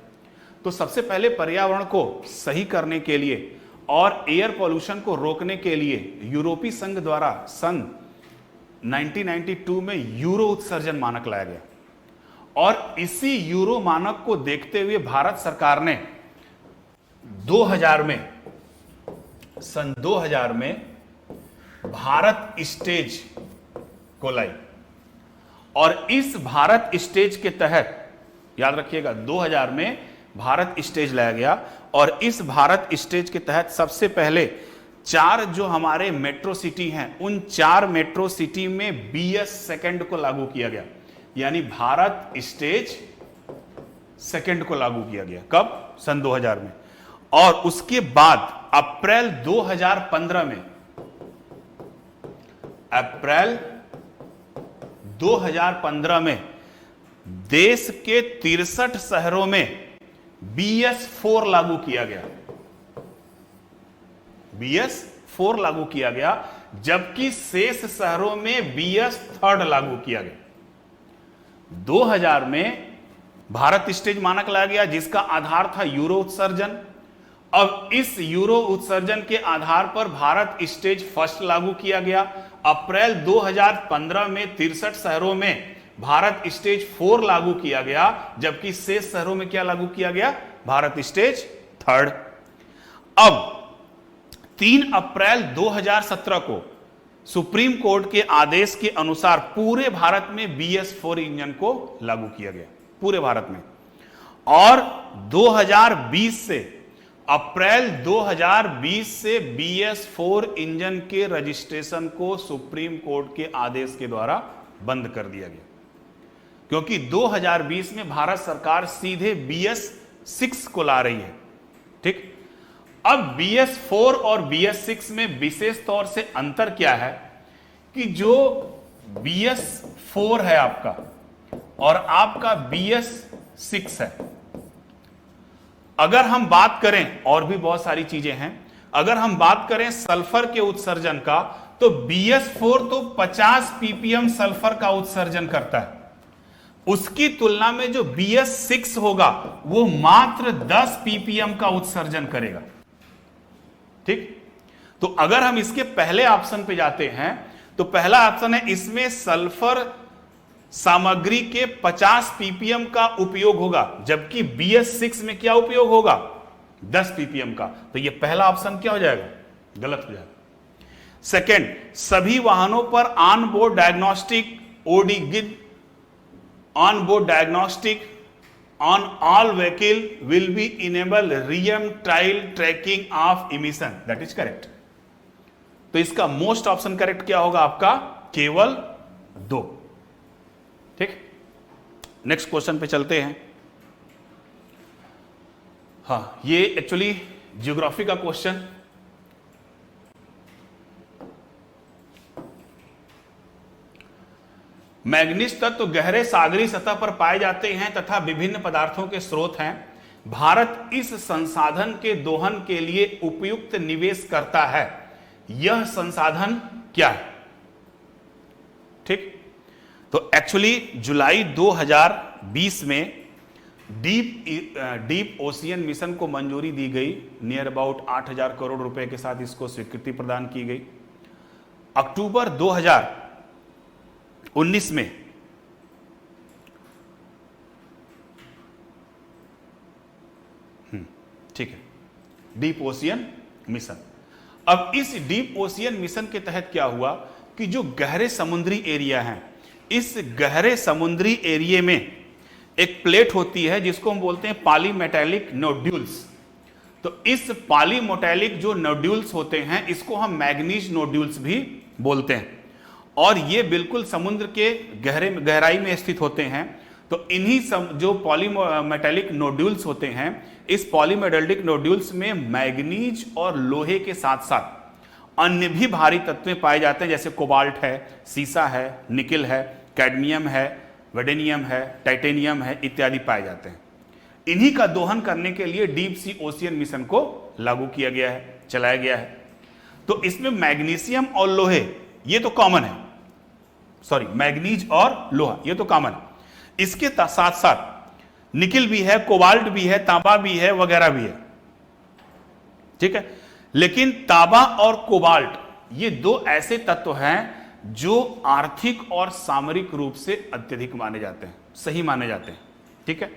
तो सबसे पहले पर्यावरण को सही करने के लिए और एयर पॉल्यूशन को रोकने के लिए यूरोपीय संघ द्वारा सन 1992 में यूरो उत्सर्जन मानक लाया गया, और इसी यूरो मानक को देखते हुए भारत सरकार ने 2000 में, सन 2000 में भारत स्टेज को लाई, और इस भारत स्टेज के तहत याद रखिएगा 2000 में भारत स्टेज लाया गया, और इस भारत स्टेज के तहत सबसे पहले 4 जो हमारे मेट्रो सिटी हैं, उन 4 मेट्रो सिटी में BS सेकंड को लागू किया गया, यानी भारत स्टेज सेकंड को लागू किया गया। कब? सन 2000 में। और उसके बाद अप्रैल 2015 में, अप्रैल 2015 में देश के 63 शहरों में BS4 लागू किया गया, BS4 लागू किया गया, जबकि शेष शहरों में BS3 लागू किया गया। 2000 में भारत स्टेज मानक लाया गया, जिसका आधार था यूरो उत्सर्जन, अब इस यूरो उत्सर्जन के आधार पर भारत स्टेज फर्स्ट लागू किया गया। अप्रैल 2015 में 63 शहरों में भारत स्टेज 4 लागू किया गया, जबकि शेष शहरों में क्या लागू किया गया? Bharat stage 3rd। अब 3 अप्रैल 2017 को सुप्रीम कोर्ट के आदेश के अनुसार पूरे भारत में BS4 इंजन को लागू किया गया, पूरे भारत में। और 2020 से, अप्रैल 2020 से BS4 इंजन के रजिस्ट्रेशन को सुप्रीम कोर्ट के आदेश के द्वारा बंद कर दिया गया, क्योंकि 2020 में भारत सरकार सीधे BS6 को ला रही है। ठीक, अब BS4 और BS6 में विशेष तौर से अंतर क्या है कि जो BS4 है आपका और आपका BS6 है, अगर हम बात करें, और भी बहुत सारी चीजें हैं, अगर हम बात करें सल्फर के उत्सर्जन का, तो BS4 तो 50 ppm सल्फर का उत्सर्जन करता है। उसकी तुलना में जो BS6 होगा वो मात्र 10 ppm का उत्सर्जन करेगा। ठीक, तो अगर हम इसके पहले ऑप्शन पे जाते हैं तो पहला ऑप्शन है, इसमें सल्फर सामग्री के 50 ppm का उपयोग होगा, जबकि BS6 में क्या उपयोग होगा? 10 ppm का। तो ये पहला ऑप्शन क्या हो जाएगा? गलत हो जाएगा। सेकंड, सभी वाहनों पर on board diagnostic OD on board diagnostic on all vehicle will be enable real time tracking of emission, that is correct। तो इसका मोस्ट ऑप्शन करेक्ट क्या होगा आपका? केवल 2। ठीक, नेक्स्ट क्वेश्चन पे चलते हैं। हाँ, ये एक्चुअली ज्योग्राफी का क्वेश्चन। मैग्नीज तत्व गहरे सागरीय सतह पर पाए जाते हैं तथा विभिन्न पदार्थों के स्रोत हैं। भारत इस संसाधन के दोहन के लिए उपयुक्त निवेश करता है। यह संसाधन क्या है? ठीक, तो एक्चुअली जुलाई 2020 में डीप ओशियन मिशन को मंजूरी दी गई। नियर अबाउट 8,000 करोड़ रुपए के साथ इसको स्वीकृति प्रदान की गई। अक्टूबर 2019 में ठीक है, डीप ओशियन मिशन। अब इस डीप ओशियन मिशन के तहत क्या हुआ कि जो गहरे समुद्री एरिया हैं, इस गहरे समुद्री एरिया में एक प्लेट होती है जिसको हम बोलते हैं पॉलीमेटेलिक नोड्यूल्स। तो इस पॉलीमेटेलिक जो नोड्यूल्स होते हैं इसको हम मैग्नीज नोड्यूल्स भी बोलते हैं, और ये बिल्कुल समुद्र के गहराई में स्थित होते हैं। तो इन्हीं जो पॉलीमेटेलिक नोड्यूल्स होते हैं, इस पॉलीमेटेलिक नोड्यूल्स में मैग्नीज और लोहे के साथ साथ अन्य भी भारी तत्वें पाए जाते हैं, जैसे कोबाल्ट है, सीसा है, निकिल है, कैडमियम है, वेडेनियम है, टाइटेनियम है इत्यादि पाए जाते हैं। इन्हीं का दोहन करने के लिए डीप सी ओशियन मिशन को लागू किया गया है, चलाया गया है। तो इसमें मैग्नीशियम और लोहे ये तो कॉमन है, सॉरी मैग्नीज और लोहा ये तो कॉमन है। इसके साथ साथ निकिल भी है, कोबाल्ट भी है, तांबा भी है, वगैरह भी है। ठीक है, लेकिन तांबा और कोबाल्ट ये दो ऐसे तत्व हैं जो आर्थिक और सामरिक रूप से अत्यधिक माने जाते हैं, सही माने जाते हैं। ठीक है,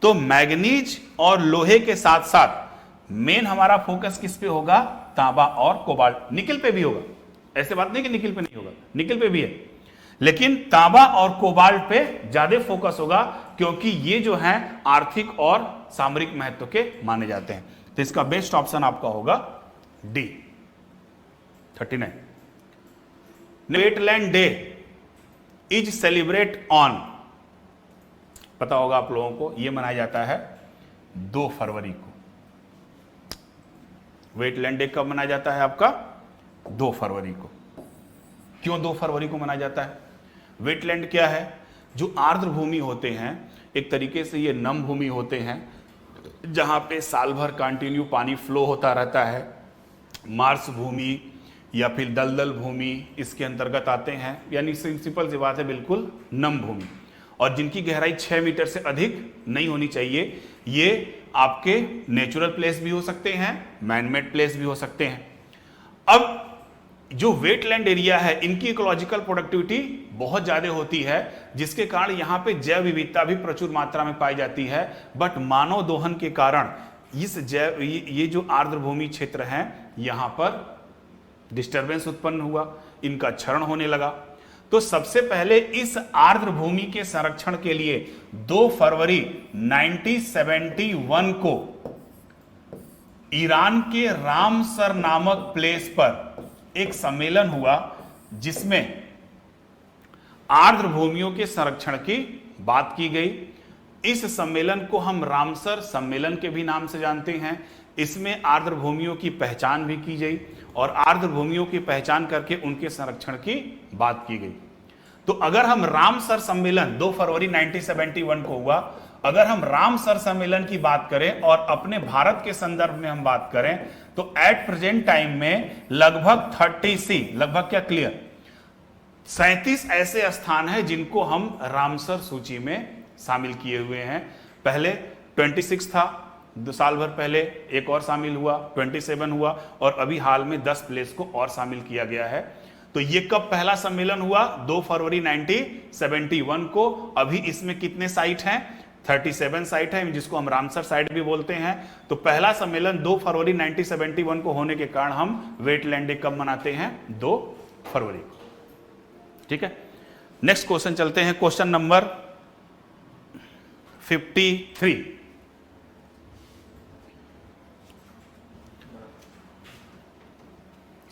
तो मैग्नीज और लोहे के साथ साथ मेन हमारा फोकस किस पे होगा? तांबा और कोबाल्ट। निकिल पे भी होगा, ऐसे बात नहीं कि निकिल पे नहीं होगा, निकिल पे भी है, लेकिन तांबा और कोबाल्ट पे ज्यादा फोकस होगा क्योंकि ये जो हैं आर्थिक और सामरिक महत्व के माने जाते हैं। तो इसका बेस्ट ऑप्शन आपका होगा D 39। Wetland day is celebrate on, पता होगा आप लोगों को, यह मनाया जाता है 2 फरवरी को। वेटलैंड डे कब मनाया जाता है आपका? 2 फरवरी को। क्यों 2 फरवरी को मनाया जाता है? वेटलैंड क्या है? जो आर्द्र भूमि होते हैं, एक तरीके से ये नम भूमि होते हैं जहां पे साल भर कंटिन्यू पानी फ्लो होता रहता है। मार्श भूमि या फिर दलदल भूमि इसके अंतर्गत आते हैं, यानी सिंपल सी बात है, बिल्कुल नम भूमि, और जिनकी गहराई 6 मीटर से अधिक नहीं होनी चाहिए। ये आपके नेचुरल प्लेस भी हो सकते हैं, मैनमेड प्लेस भी हो सकते हैं। अब जो वेटलैंड एरिया है इनकी इकोलॉजिकल प्रोडक्टिविटी बहुत ज्यादा होती है, जिसके कारण यहां पे जैव विविधता भी प्रचुर मात्रा में पाई जाती है। बट मानव दोहन के कारण ये जो आर्द्र भूमि क्षेत्र हैं यहां पर डिस्टरबेंस उत्पन्न हुआ, इनका क्षरण होने लगा। तो सबसे पहले इस आर्द्र भूमि के संरक्षण के लिए 2 फरवरी 1971 को ईरान के रामसर नामक प्लेस पर एक सम्मेलन हुआ, जिसमें आर्द्र भूमियों के संरक्षण की बात की गई। इस सम्मेलन को हम रामसर सम्मेलन के भी नाम से जानते हैं। इसमें आर्द्र भूमियों की पहचान भी की गई और आर्द्र भूमियों की पहचान करके उनके संरक्षण की बात की गई। तो अगर हम रामसर सम्मेलन 2 फरवरी 1971 को हुआ, अगर हम रामसर सम्मेलन की बात करें और अपने भारत के संदर्भ में हम बात करें तो एट प्रेजेंट टाइम में लगभग 37 ऐसे स्थान हैं जिनको हम रामसर सूची में शामिल किए हुए हैं। पहले 26 था, 2 साल भर पहले एक और शामिल हुआ, 27 हुआ और अभी हाल में 10 प्लेस को और शामिल किया गया है। तो ये कब पहला सम्मेलन हुआ? 2 फरवरी 1971 को। अभी इसमें कितने साइट हैं? 37 साइट है, जिसको हम रामसर साइट भी बोलते हैं। तो पहला सम्मेलन 2 फरवरी 1971 को होने के कारण हम वेटलैंड डे कब मनाते हैं? 2 फरवरी। ठीक है, नेक्स्ट क्वेश्चन चलते हैं, क्वेश्चन नंबर 53।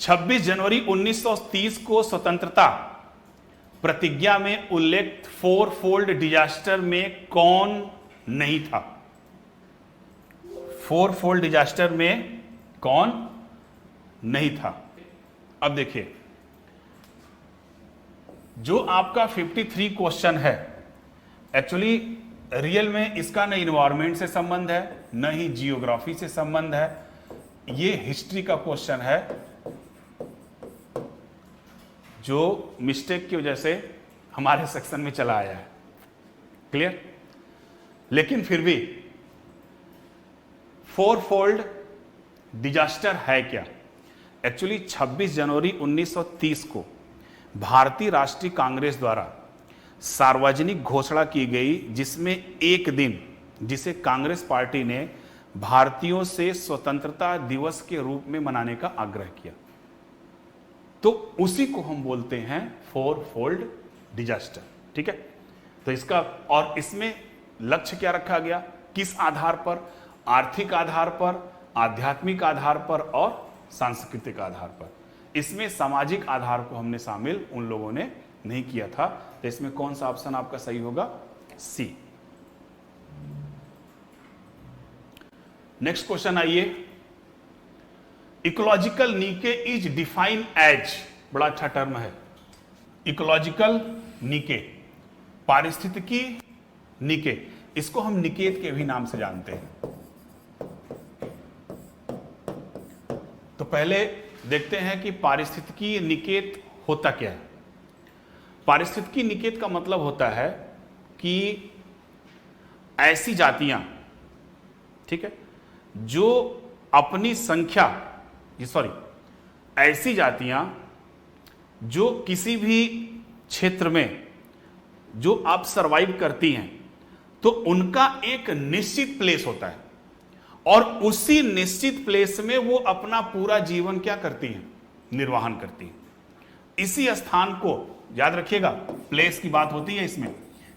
छब्बीस जनवरी 1930 को स्वतंत्रता प्रतिज्ञा में उल्लेख 4 फोल्ड डिजास्टर में कौन नहीं था? 4 फोल्ड डिजास्टर में कौन नहीं था? अब देखिए, जो आपका 53 क्वेश्चन है, एक्चुअली रियल में इसका न इन्वायरमेंट से संबंध है, न ही जियोग्राफी से संबंध है। ये हिस्ट्री का क्वेश्चन है, जो मिस्टेक की वजह से हमारे सेक्शन में चला आया है। क्लियर? लेकिन फिर भी 4 फोल्ड डिजास्टर है क्या? एक्चुअली 26 जनवरी 1930 को भारतीय राष्ट्रीय कांग्रेस द्वारा सार्वजनिक घोषणा की गई, जिसमें एक दिन जिसे कांग्रेस पार्टी ने भारतीयों से स्वतंत्रता दिवस के रूप में मनाने का आग्रह किया। तो उसी को हम बोलते हैं 4 फोल्ड डिजास्टर। ठीक है, तो इसका और इसमें लक्ष्य क्या रखा गया? किस आधार पर? आर्थिक आधार पर, आध्यात्मिक आधार पर और सांस्कृतिक आधार पर। इसमें सामाजिक आधार को हमने शामिल उन लोगों ने नहीं किया था। तो इसमें कौन सा ऑप्शन आपका सही होगा? सी। नेक्स्ट क्वेश्चन आइए, इकोलॉजिकल नीके इज डिफाइन एज, बड़ा अच्छा टर्म है, इकोलॉजिकल नीके, पारिस्थितिकी नीके, इसको हम निकेत के भी नाम से जानते हैं। तो पहले देखते हैं कि पारिस्थितिकी निकेत होता क्या है। पारिस्थितिकी निकेत का मतलब होता है कि ऐसी जातियां, ठीक है, जो अपनी संख्या, ऐसी जातियां जो किसी भी क्षेत्र में जो आप सरवाइव करती हैं, तो उनका एक निश्चित प्लेस होता है और उसी निश्चित प्लेस में वो अपना पूरा जीवन क्या करती हैं? निर्वाहन करती हैं। इसी स्थान को याद रखिएगा, प्लेस की बात होती है इसमें,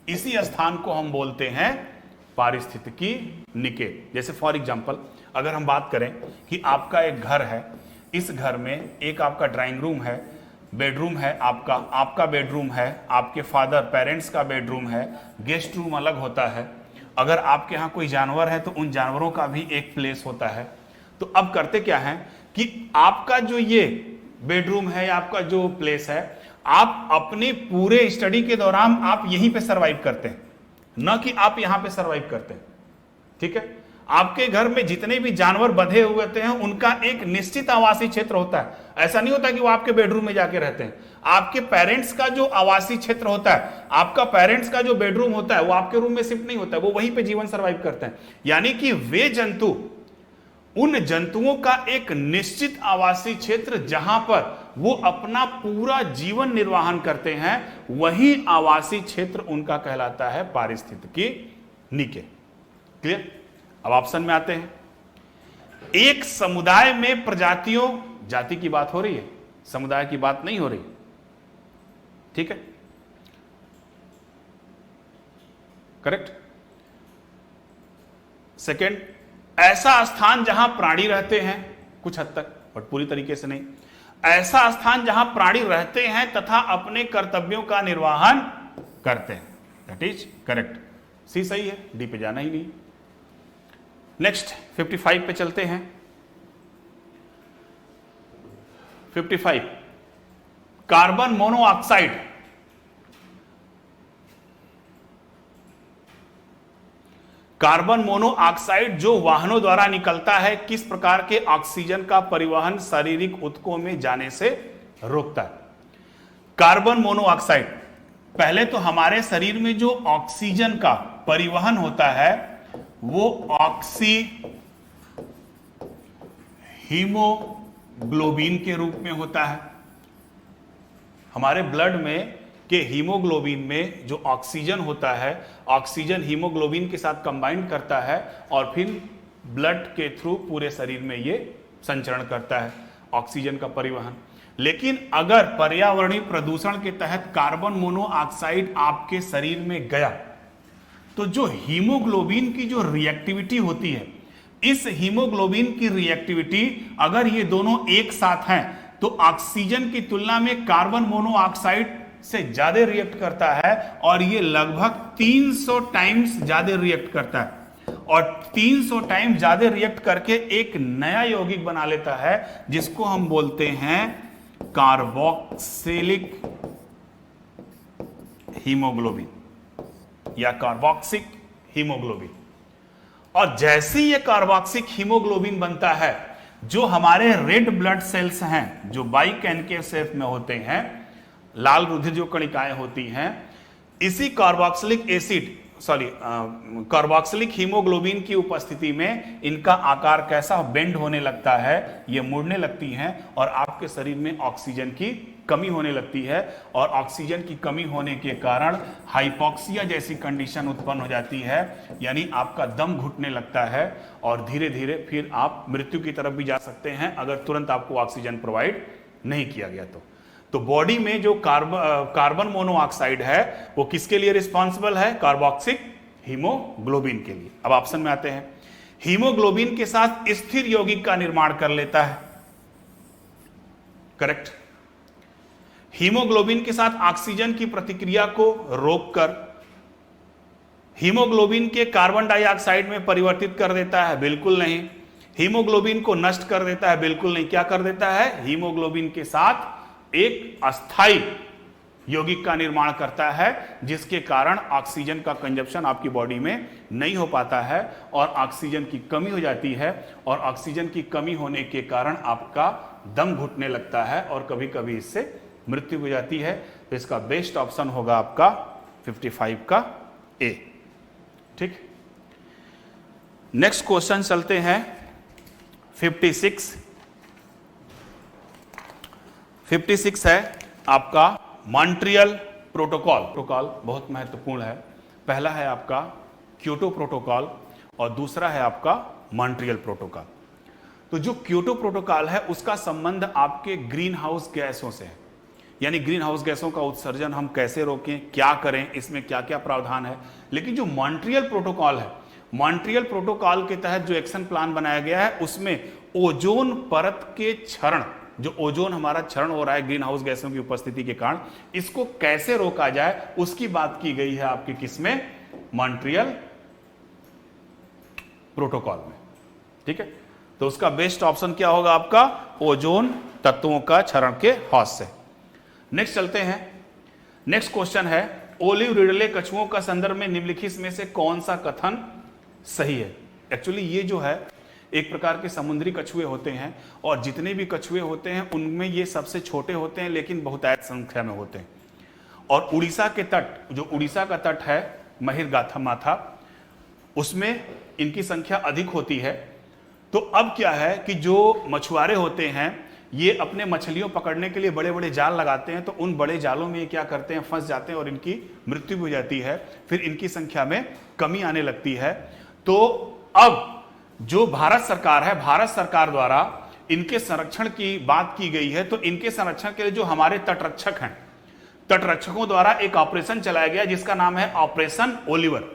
इसी स्थान को हम बोलते हैं पारिस्थितिकी निकेत। जैसे फॉर एग्जांपल अगर हम बात करें कि आपका एक घर है, इस घर में एक आपका ड्राइंग रूम है, बेडरूम है, आपका बेडरूम है, आपके फादर पेरेंट्स का बेडरूम है, गेस्ट रूम अलग होता है। अगर आपके यहाँ कोई जानवर है तो उन जानवरों का भी एक प्लेस होता है। तो अब करते क्या है कि आपका जो ये बेडरूम है या आपका जो प्लेस है, आप अपने पूरे स्टडी के दौरान आप यहीं पे सरवाइव करते हैं, न कि आप यहां पे सरवाइव करते हैं। ठीक है, आपके घर में जितने भी जानवर बंधे हुए होते हैं उनका एक निश्चित आवासीय क्षेत्र होता है। ऐसा नहीं होता कि वो आपके बेडरूम में जाके रहते हैं। आपके पेरेंट्स का जो आवासीय क्षेत्र होता है, आपका पेरेंट्स का जो बेडरूम होता है, वो आपके रूम में शिफ्ट नहीं होता है, वो वहीं पे जीवन सर्वाइव करते हैं। यानी कि वे जंतु, उन जंतुओं का एक निश्चित आवासीय क्षेत्र जहां पर वो अपना पूरा जीवन निर्वाहन करते हैं, वही आवासीय क्षेत्र उनका कहलाता है पारिस्थितिकी नीचे। क्लियर? अब ऑप्शन में आते हैं। एक समुदाय में प्रजातियों, जाति की बात हो रही है, समुदाय की बात नहीं हो रही, ठीक है, करेक्ट। सेकंड, ऐसा स्थान जहां प्राणी रहते हैं, कुछ हद तक बट पूरी तरीके से नहीं, ऐसा स्थान जहां प्राणी रहते हैं तथा अपने कर्तव्यों का निर्वहन करते हैं, दैट इज करेक्ट। सी सही है, डी पे जाना ही नहीं। नेक्स्ट 55 पे चलते हैं। 55, कार्बन मोनोऑक्साइड। कार्बन मोनोऑक्साइड जो वाहनों द्वारा निकलता है, किस प्रकार के ऑक्सीजन का परिवहन शारीरिक ऊतकों में जाने से रोकता है? कार्बन मोनोऑक्साइड, पहले तो हमारे शरीर में जो ऑक्सीजन का परिवहन होता है वो ऑक्सी हीमोग्लोबिन के रूप में होता है। हमारे ब्लड में के हीमोग्लोबिन में जो ऑक्सीजन होता है, ऑक्सीजन हीमोग्लोबिन के साथ कंबाइन करता है और फिर ब्लड के थ्रू पूरे शरीर में ये संचरण करता है, ऑक्सीजन का परिवहन। लेकिन अगर पर्यावरणीय प्रदूषण के तहत कार्बन मोनोऑक्साइड आपके शरीर में गया, तो जो हीमोग्लोबिन की जो रिएक्टिविटी होती है, इस हीमोग्लोबिन की रिएक्टिविटी अगर ये दोनों एक साथ हैं, तो ऑक्सीजन की तुलना में कार्बन मोनोऑक्साइड से ज्यादा रिएक्ट करता है और ये लगभग 300 टाइम्स ज्यादा रिएक्ट करता है, और 300 टाइम्स ज्यादा रिएक्ट करके एक नया यौगिक बना लेता है जिसको हम बोलते हैं कार्बोक्सिलिक हीमोग्लोबिन या कार्बोक्सिक हीमोग्लोबिन। और जैसे ही ये कार्बोक्सिक हीमोग्लोबिन बनता है, जो हमारे रेड ब्लड सेल्स हैं, जो बाइकैनकेव शेप में होते हैं, लाल रुधिर जो कणिकाएं होती हैं, इसी कार्बोक्सिलिक एसिड कार्बोक्सिलिक हीमोग्लोबिन की उपस्थिति में इनका आकार कैसा बेंड होने लगता है, ये मुड़ने लगती हैं और आपके शरीर में ऑक्सीजन की कमी होने लगती है, और ऑक्सीजन की कमी होने के कारण हाइपोक्सिया जैसी कंडीशन उत्पन्न हो जाती है, यानी आपका दम घुटने लगता है और धीरे धीरे फिर आप मृत्यु की तरफ भी जा सकते हैं अगर तुरंत आपको ऑक्सीजन प्रोवाइड नहीं किया गया तो बॉडी में जो कार्बन मोनोऑक्साइड है वो किसके लिए रिस्पॉन्सिबल है? कार्बोक्सिक हीमोग्लोबिन के लिए। अब ऑप्शन में आते हैं। हीमोग्लोबिन के साथ स्थिर यौगिक का निर्माण कर लेता है, करेक्ट। हीमोग्लोबिन के साथ ऑक्सीजन की प्रतिक्रिया को रोककर हीमोग्लोबिन के कार्बन डाइऑक्साइड में परिवर्तित कर देता है? बिल्कुल नहीं। हीमोग्लोबिन को नष्ट कर देता है? बिल्कुल नहीं। क्या कर देता है? हीमोग्लोबिन के साथ एक अस्थाई यौगिक का निर्माण करता है, जिसके कारण ऑक्सीजन का कंजप्शन आपकी बॉडी में नहीं हो पाता है और ऑक्सीजन की कमी हो जाती है, और ऑक्सीजन की कमी होने के कारण आपका दम घुटने लगता है और कभी कभी इससे मृत्यु हो जाती है। तो इसका बेस्ट ऑप्शन होगा आपका 55 का ए, ठीक। नेक्स्ट क्वेश्चन चलते हैं 56 है आपका मॉन्ट्रियल प्रोटोकॉल बहुत महत्वपूर्ण है। पहला है आपका क्योटो प्रोटोकॉल और दूसरा है आपका मॉन्ट्रियल प्रोटोकॉल। तो जो क्योटो प्रोटोकॉल है उसका संबंध आपके ग्रीन हाउस गैसों से है, यानी ग्रीन हाउस गैसों का उत्सर्जन हम कैसे रोकें, क्या करें, इसमें क्या क्या प्रावधान है। लेकिन जो मॉन्ट्रियल प्रोटोकॉल है, मॉन्ट्रियल प्रोटोकॉल के तहत जो एक्शन प्लान बनाया गया है उसमें ओजोन परत के क्षरण, जो ओजोन हमारा क्षरण हो रहा है ग्रीन हाउस गैसों की उपस्थिति के कारण, इसको कैसे रोका जाए उसकी बात की गई है आपके किसमें? मॉन्ट्रियल प्रोटोकॉल में, ठीक है। तो उसका बेस्ट ऑप्शन क्या होगा आपका? ओजोन तत्वों का क्षरण के हौज से। नेक्स्ट चलते हैं। नेक्स्ट क्वेश्चन है ओलिव रिडले कछुओं का संदर्भ में निम्नलिखित में से कौन सा कथन सही है? एक्चुअली ये जो है एक प्रकार के समुद्री कछुए होते हैं, और जितने भी कछुए होते हैं उनमें ये सबसे छोटे होते हैं, लेकिन बहुतायत संख्या में होते हैं। और उड़ीसा के तट, जो उड़ीसा का तट है महिरगाथा, उसमें इनकी संख्या अधिक होती है। तो अब क्या है कि जो मछुआरे होते हैं ये अपने मछलियों पकड़ने के लिए बड़े बड़े जाल लगाते हैं, तो उन बड़े जालों में ये क्या करते हैं, फंस जाते हैं और इनकी मृत्यु हो जाती है, फिर इनकी संख्या में कमी आने लगती है। तो अब जो भारत सरकार है, भारत सरकार द्वारा इनके संरक्षण की बात की गई है। तो इनके संरक्षण के लिए जो हमारे तटरक्षक हैं, तटरक्षकों द्वारा एक ऑपरेशन चलाया गया जिसका नाम है ऑपरेशन ओलिवर।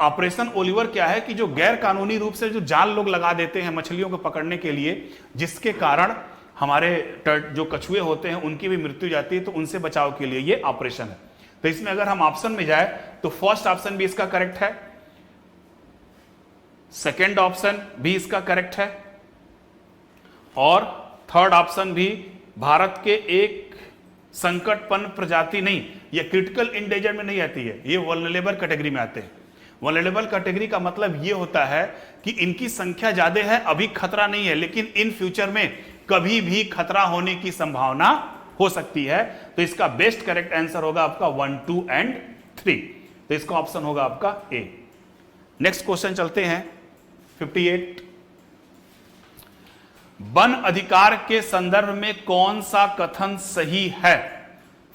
ऑपरेशन ओलिवर क्या है कि जो गैर कानूनी रूप से जो जाल लोग लगा देते हैं मछलियों को पकड़ने के लिए, जिसके कारण हमारे जो कछुए होते हैं उनकी भी मृत्यु जाती है, तो उनसे बचाव के लिए ये ऑपरेशन है। तो इसमें अगर हम ऑप्शन में जाए तो फर्स्ट ऑप्शन भी इसका करेक्ट है, सेकंड ऑप्शन भी इसका करेक्ट है, और थर्ड ऑप्शन भी भारत के एक संकटपन्न प्रजाति नहीं, ये क्रिटिकल इंडेंजर में नहीं आती है, ये वल्नरेबल कैटेगरी में आते हैं। वल्नरेबल कैटेगरी का मतलब ये होता है कि इनकी संख्या ज्यादा है, अभी खतरा नहीं है, लेकिन इन फ्यूचर में कभी भी खतरा होने की संभावना हो सकती है। तो इसका बेस्ट करेक्ट आंसर होगा आपका 1, 2 एंड 3। तो इसका ऑप्शन होगा आपका ए। नेक्स्ट क्वेश्चन चलते हैं 58। वन अधिकार के संदर्भ में कौन सा कथन सही है?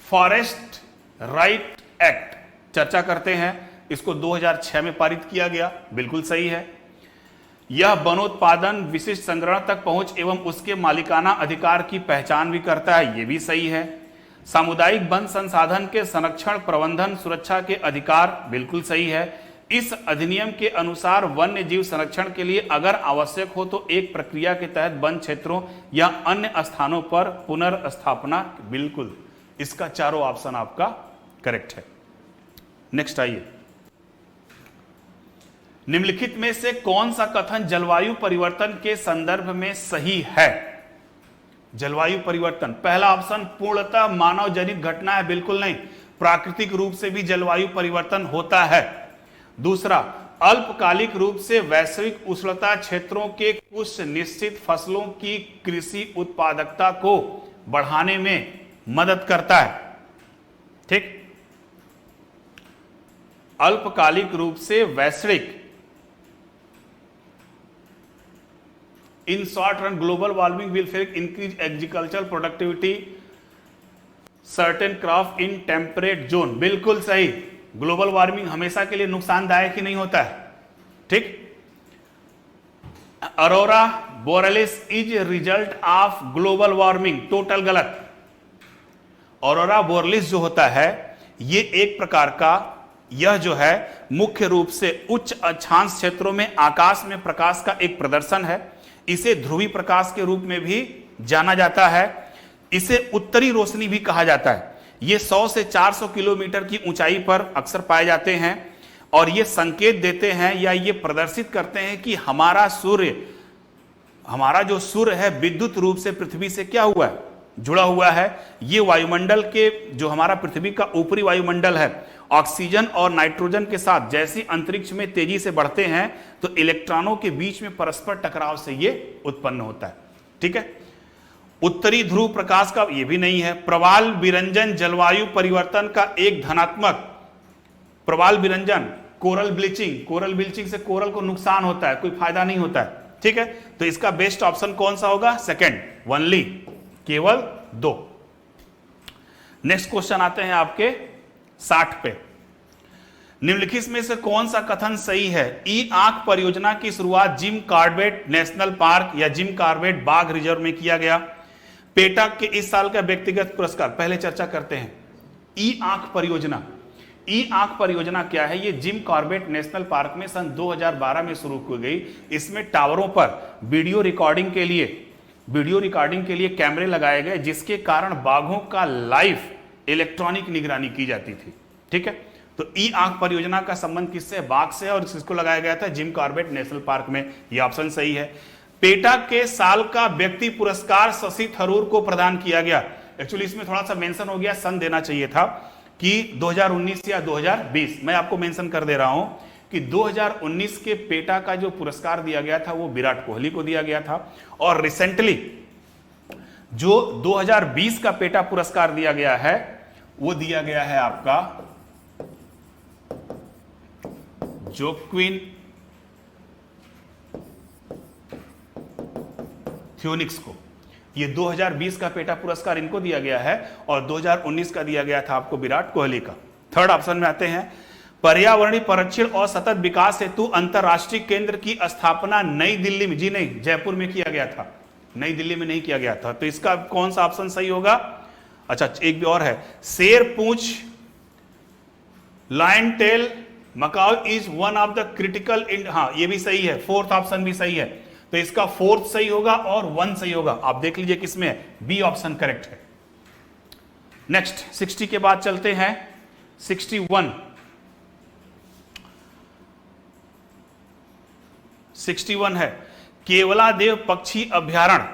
फॉरेस्ट राइट एक्ट, चर्चा करते हैं। इसको 2006 में पारित किया गया, बिल्कुल सही है। यह वनोत्पादन विशिष्ट संग्रहण तक पहुंच एवं उसके मालिकाना अधिकार की पहचान भी करता है, यह भी सही है। सामुदायिक वन संसाधन के संरक्षण, प्रबंधन, सुरक्षा के अधिकार, बिल्कुल सही है। इस अधिनियम के अनुसार वन्य जीव संरक्षण के लिए अगर आवश्यक हो तो एक प्रक्रिया के तहत वन क्षेत्रों या अन्य स्थानों पर पुनर्स्थापना, बिल्कुल। इसका चारों ऑप्शन आपका करेक्ट है। नेक्स्ट आइए, निम्नलिखित में से कौन सा कथन जलवायु परिवर्तन के संदर्भ में सही है? जलवायु परिवर्तन, पहला ऑप्शन पूर्णतः मानव जनित घटना है, बिल्कुल नहीं, प्राकृतिक रूप से भी जलवायु परिवर्तन होता है। दूसरा, अल्पकालिक रूप से वैश्विक उष्णता क्षेत्रों के कुछ निश्चित फसलों की कृषि उत्पादकता को बढ़ाने में मदद करता है, ठीक। अल्पकालिक रूप से वैश्विक, in short run global warming will increase agriculture productivity certain crop in temperate zone, बिल्कुल सही। ग्लोबल वार्मिंग हमेशा के लिए नुकसानदायक ही नहीं होता है, ठीक। Arora borealis is result of global warming, total गलत। अरोरा बोरेलिस जो होता है ये एक प्रकार का, यह जो है मुख्य रूप से उच्च अक्षांश क्षेत्रों में आकाश में प्रकाश का एक प्रदर्शन है। इसे ध्रुवी प्रकाश के रूप में भी जाना जाता है। इसे उत्तरी रोशनी भी कहा जाता है। ये 100 से 400 किलोमीटर की ऊंचाई पर अक्सर पाए जाते हैं और ये संकेत देते हैं या ये प्रदर्शित करते हैं कि हमारा जो सूर्य है विद्युत रूप से पृथ्वी से क्या हुआ है, जुड़ा हुआ है। ये वायुमंडल के, जो हमारा पृथ्वी का ऊपरी वायुमंडल है, ऑक्सीजन और नाइट्रोजन के साथ जैसे अंतरिक्ष में तेजी से बढ़ते हैं तो इलेक्ट्रॉनों के बीच में परस्पर टकराव से ये उत्पन्न होता है, ठीक है। उत्तरी ध्रुव प्रकाश का ये भी नहीं है। प्रवाल विरंजन जलवायु परिवर्तन का एक धनात्मक, प्रवाल विरंजन, कोरल ब्लीचिंग से कोरल को नुकसान होता है, कोई फायदा नहीं होता है, ठीक है। तो इसका बेस्ट ऑप्शन कौन सा होगा? सेकंड, ओनली, केवल 2। नेक्स्ट क्वेश्चन आते हैं आपके 60 पे। निम्नलिखित में से कौन सा कथन सही है? ई आंख परियोजना की शुरुआत जिम कॉर्बेट नेशनल पार्क या जिम कॉर्बेट बाघ रिजर्व में किया गया। पेटा के इस साल का व्यक्तिगत पुरस्कार, पहले चर्चा करते हैं। ई आंख परियोजना, ई आंख परियोजना क्या है? ये जिम कॉर्बेट नेशनल पार्क में सन 2012 में शुरू की गई। इसमें टावरों पर वीडियो रिकॉर्डिंग के लिए कैमरे लगाए गए, जिसके कारण बाघों का लाइव इलेक्ट्रॉनिक निगरानी की जाती थी, ठीक है। तो ई आंख परियोजना का संबंध किससे? बाघ से, और किसको लगाया गया था? जिम कॉर्बेट नेशनल पार्क में। यह ऑप्शन सही है। पेटा के साल का व्यक्ति पुरस्कार शशि थरूर को प्रदान किया गया। एक्चुअली इसमें थोड़ा सा मेंशन हो गया, सन देना चाहिए था कि 2019 या 2020, मैं आपको मेंशन कर दे रहा हूं कि 2019 के पेटा का जो पुरस्कार दिया गया था वो विराट कोहली को दिया गया था, और रिसेंटली जो 2020 का पेटा पुरस्कार दिया गया है वो दिया गया है आपका जोक्विन थियोनिक्स को। ये 2020 का पेटा पुरस्कार इनको दिया गया है और 2019 का दिया गया था आपको विराट कोहली का। थर्ड ऑप्शन में आते हैं, पर्यावरणीय संरक्षण और सतत विकास हेतु अंतरराष्ट्रीय केंद्र की स्थापना नई दिल्ली में, जी नहीं, जयपुर में किया गया था, नई दिल्ली में नहीं किया गया था। तो इसका कौन सा ऑप्शन सही होगा? अच्छा, एक भी और है, शेर पूंछ lion tail macaque is one of the critical हाँ ये भी सही है, फोर्थ ऑप्शन भी सही है। तो इसका फोर्थ सही होगा और 1 सही होगा। आप देख लीजिए किसमें है, बी ऑप्शन करेक्ट है। नेक्स्ट 60 के बाद चलते हैं 61। 61 है केवलादेव पक्षी अभ्यारण्य,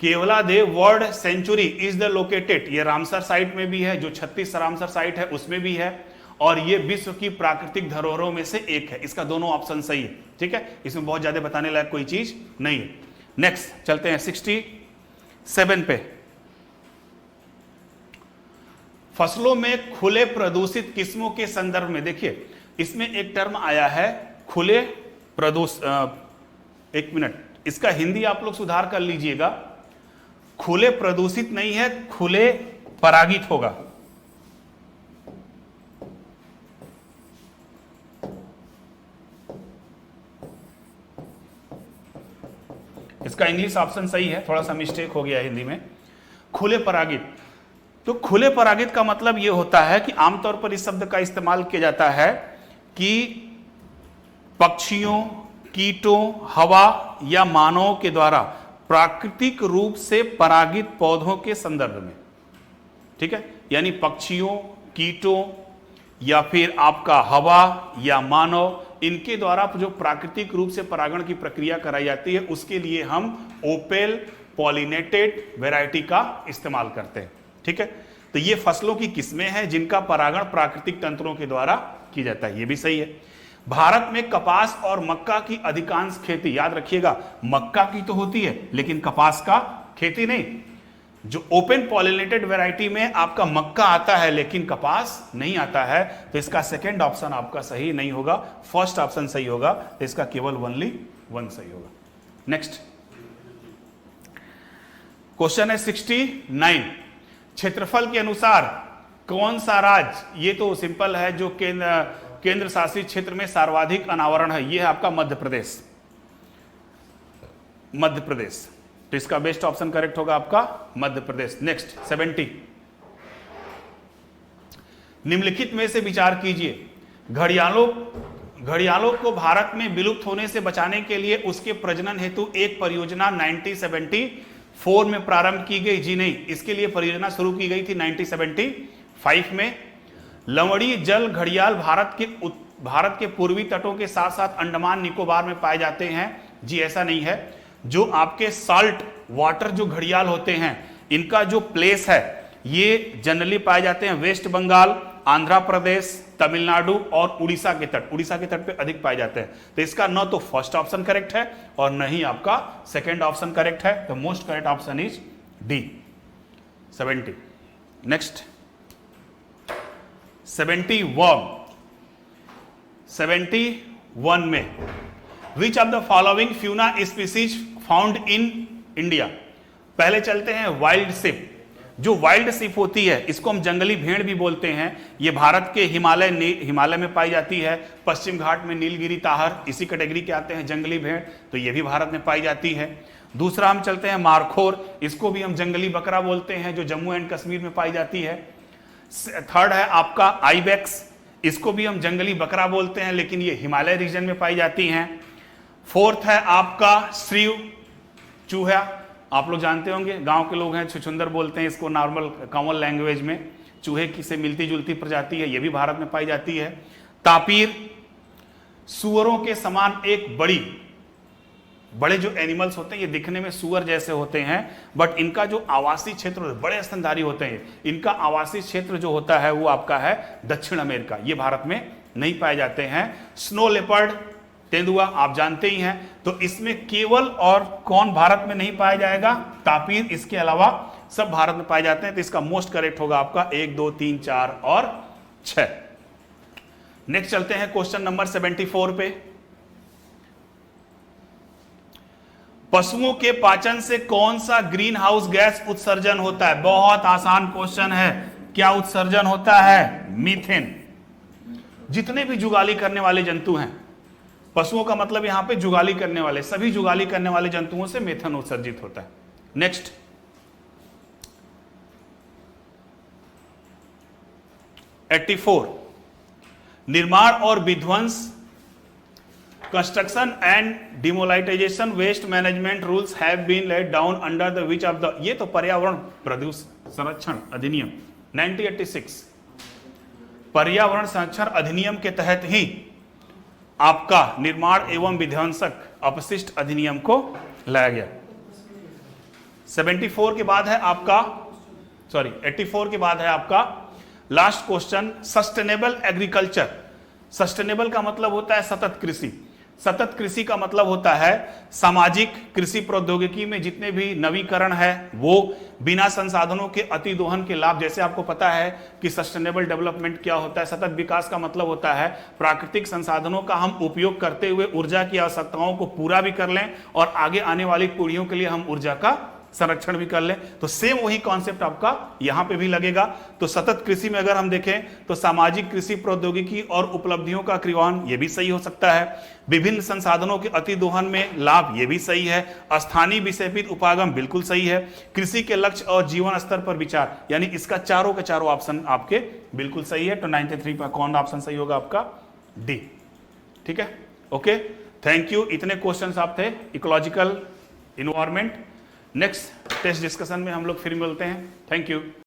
Keoladeo world sanctuary is the located, ये रामसर साइट में भी है, जो 36 रामसर साइट है उसमें भी है, और ये विश्व की प्राकृतिक धरोहरों में से एक है। इसका दोनों ऑप्शन सही है, ठीक है, इसमें बहुत ज्यादा बताने लायक कोई चीज नहीं है। नेक्स्ट चलते हैं 67 पे, फसलों में खुले प्रदूषित किस्मों के संदर्भ में। देखिए इसमें एक टर्म आया है खुले एक मिनट, इसका हिंदी आप लोग सुधार कर लीजिएगा, खुले प्रदूषित नहीं है, खुले परागित होगा। इसका इंग्लिश ऑप्शन सही है, थोड़ा सा मिस्टेक हो गया हिंदी में, खुले परागित। तो खुले परागित का मतलब यह होता है कि आमतौर पर इस शब्द का इस्तेमाल किया जाता है कि पक्षियों, कीटों, हवा या मानवों के द्वारा प्राकृतिक रूप से परागित पौधों के संदर्भ में, ठीक है, यानी पक्षियों, कीटों या फिर आपका हवा या मानव, इनके द्वारा जो प्राकृतिक रूप से परागण की प्रक्रिया कराई जाती है उसके लिए हम ओपेल पॉलिनेटेड वैरायटी का इस्तेमाल करते हैं, ठीक है। तो ये फसलों की किस्में हैं जिनका परागण प्राकृतिक तंत्रों के द्वारा की जाता है, ये भी सही है। भारत में कपास और मक्का की अधिकांश खेती, याद रखिएगा मक्का की तो होती है लेकिन कपास का खेती नहीं। जो ओपन पॉलिनेटेड वैरायटी में आपका मक्का आता है लेकिन कपास नहीं आता है, तो इसका सेकंड ऑप्शन आपका सही नहीं होगा, फर्स्ट ऑप्शन सही होगा, तो इसका केवल ओनली 1 सही होगा। नेक्स्ट क्वेश्चन है 69, क्षेत्रफल के अनुसार कौन सा राज्य, ये तो सिंपल है, जो केंद्र शासित क्षेत्र में सर्वाधिक अनावरण है, ये है आपका मध्य प्रदेश। मध्य प्रदेश, तो इसका बेस्ट ऑप्शन करेक्ट होगा आपका मध्य प्रदेश। नेक्स्ट 70, निम्नलिखित में से विचार कीजिए, घड़ियालों को भारत में विलुप्त होने से बचाने के लिए उसके प्रजनन हेतु एक परियोजना 1974 में प्रारंभ की गई, जी नहीं, इसके लिए परियोजना शुरू की गई थी 1975 में। लवणीय जल घड़ियाल भारत के पूर्वी तटों के साथ साथ अंडमान निकोबार में पाए जाते हैं, जी ऐसा नहीं है। जो आपके साल्ट वाटर जो घड़ियाल होते हैं इनका जो प्लेस है ये जनरली पाए जाते हैं वेस्ट बंगाल, आंध्र प्रदेश, तमिलनाडु और उड़ीसा के तट पे अधिक पाए जाते हैं। तो इसका न तो फर्स्ट ऑप्शन करेक्ट है और न ही आपका सेकंड ऑप्शन करेक्ट है, तो most correct option is D 70। Next 71 में विच of the following fauna species found in India. पहले चलते हैं वाइल्ड सिप। जो वाइल्ड सिप होती है इसको हम जंगली भेड़ भी बोलते हैं, ये भारत के हिमालय में पाई जाती है, पश्चिम घाट में नीलगिरी ताहर इसी कैटेगरी के आते हैं जंगली भेड़, तो ये भी भारत में पाई जाती है। दूसरा हम चलते हैं मारखोर, इसको भी हम जंगली बकरा बोलते हैं, जो जम्मू एंड कश्मीर में पाई जाती है। थर्ड है आपका आइबेक्स, इसको भी हम जंगली बकरा बोलते हैं लेकिन ये हिमालय रीजन में पाई जाती हैं। फोर्थ है आपका श्रीव चूहा, आप लोग जानते होंगे, गांव के लोग हैं छुछुंदर बोलते हैं इसको नॉर्मल कॉमन लैंग्वेज में, चूहे की से मिलती जुलती प्रजाति है, ये भी भारत में पाई जाती है। तापीर, सुअरों के समान एक बड़ी बड़े जो एनिमल्स होते हैं ये दिखने में सूअर जैसे होते हैं, बट इनका जो आवासीय क्षेत्र, बड़े स्तनधारी होते हैं, इनका आवासीय क्षेत्र जो होता है वो आपका है दक्षिण अमेरिका, ये भारत में नहीं पाए जाते हैं। स्नो लेपर्ड, तेंदुआ आप जानते ही हैं, तो इसमें केवल और कौन भारत में नहीं पाया जाएगा? तापीर, इसके अलावा सब भारत में पाए जाते हैं। तो इसका मोस्ट करेक्ट होगा आपका 1, 2, 3, 4 और 6। नेक्स्ट चलते हैं क्वेश्चन नंबर 74 पे। पशुओं के पाचन से कौन सा ग्रीन हाउस गैस उत्सर्जन होता है? बहुत आसान क्वेश्चन है। क्या उत्सर्जन होता है? मीथेन। जितने भी जुगाली करने वाले जंतु हैं, पशुओं का मतलब यहां पे जुगाली करने वाले, सभी जुगाली करने वाले जंतुओं से मीथेन उत्सर्जित होता है। नेक्स्ट, 84, निर्माण और विध्वंस, construction and demolition waste management rules have been laid down under the which of the, ये तो पर्यावरण प्रदूषण संरक्षण अधिनियम 1986, पर्यावरण संरक्षण अधिनियम के तहत ही आपका निर्माण एवं विध्वंसक अपशिष्ट अधिनियम को लाया गया। 74 के बाद है आपका, 84 के बाद है आपका last question, sustainable agriculture. Sustainable का मतलब होता है सतत कृषि। सतत कृषि का मतलब होता है सामाजिक कृषि प्रौद्योगिकी में जितने भी नवीकरण है वो बिना संसाधनों के अतिदोहन के लाभ। जैसे आपको पता है कि सस्टेनेबल डेवलपमेंट क्या होता है, सतत विकास का मतलब होता है प्राकृतिक संसाधनों का हम उपयोग करते हुए ऊर्जा की आवश्यकताओं को पूरा भी कर लें और आगे आने वाली पीढ़ियों के लिए हम ऊर्जा का संरक्षण भी कर लें। तो सेम वही कॉन्सेप्ट आपका यहां पे भी लगेगा। तो सतत कृषि में अगर हम देखें तो सामाजिक कृषि प्रौद्योगिकी और उपलब्धियों का क्रियान्वयन, ये भी सही हो सकता है। विभिन्न संसाधनों के अतिदोहन में लाभ, ये भी सही है। स्थानीय विषयपित उपागम, बिल्कुल सही है। कृषि के लक्ष्य और जीवन स्तर पर विचार, यानी इसका चारों के चारों ऑप्शन आपके बिल्कुल सही है। तो 93 पर कौन ऑप्शन सही होगा आपका? डी। ठीक है, ओके, थैंक यू। इतने क्वेश्चन आप थे ecological environment. Next test discussion में हम लोग फिर मिलते हैं। Thank you.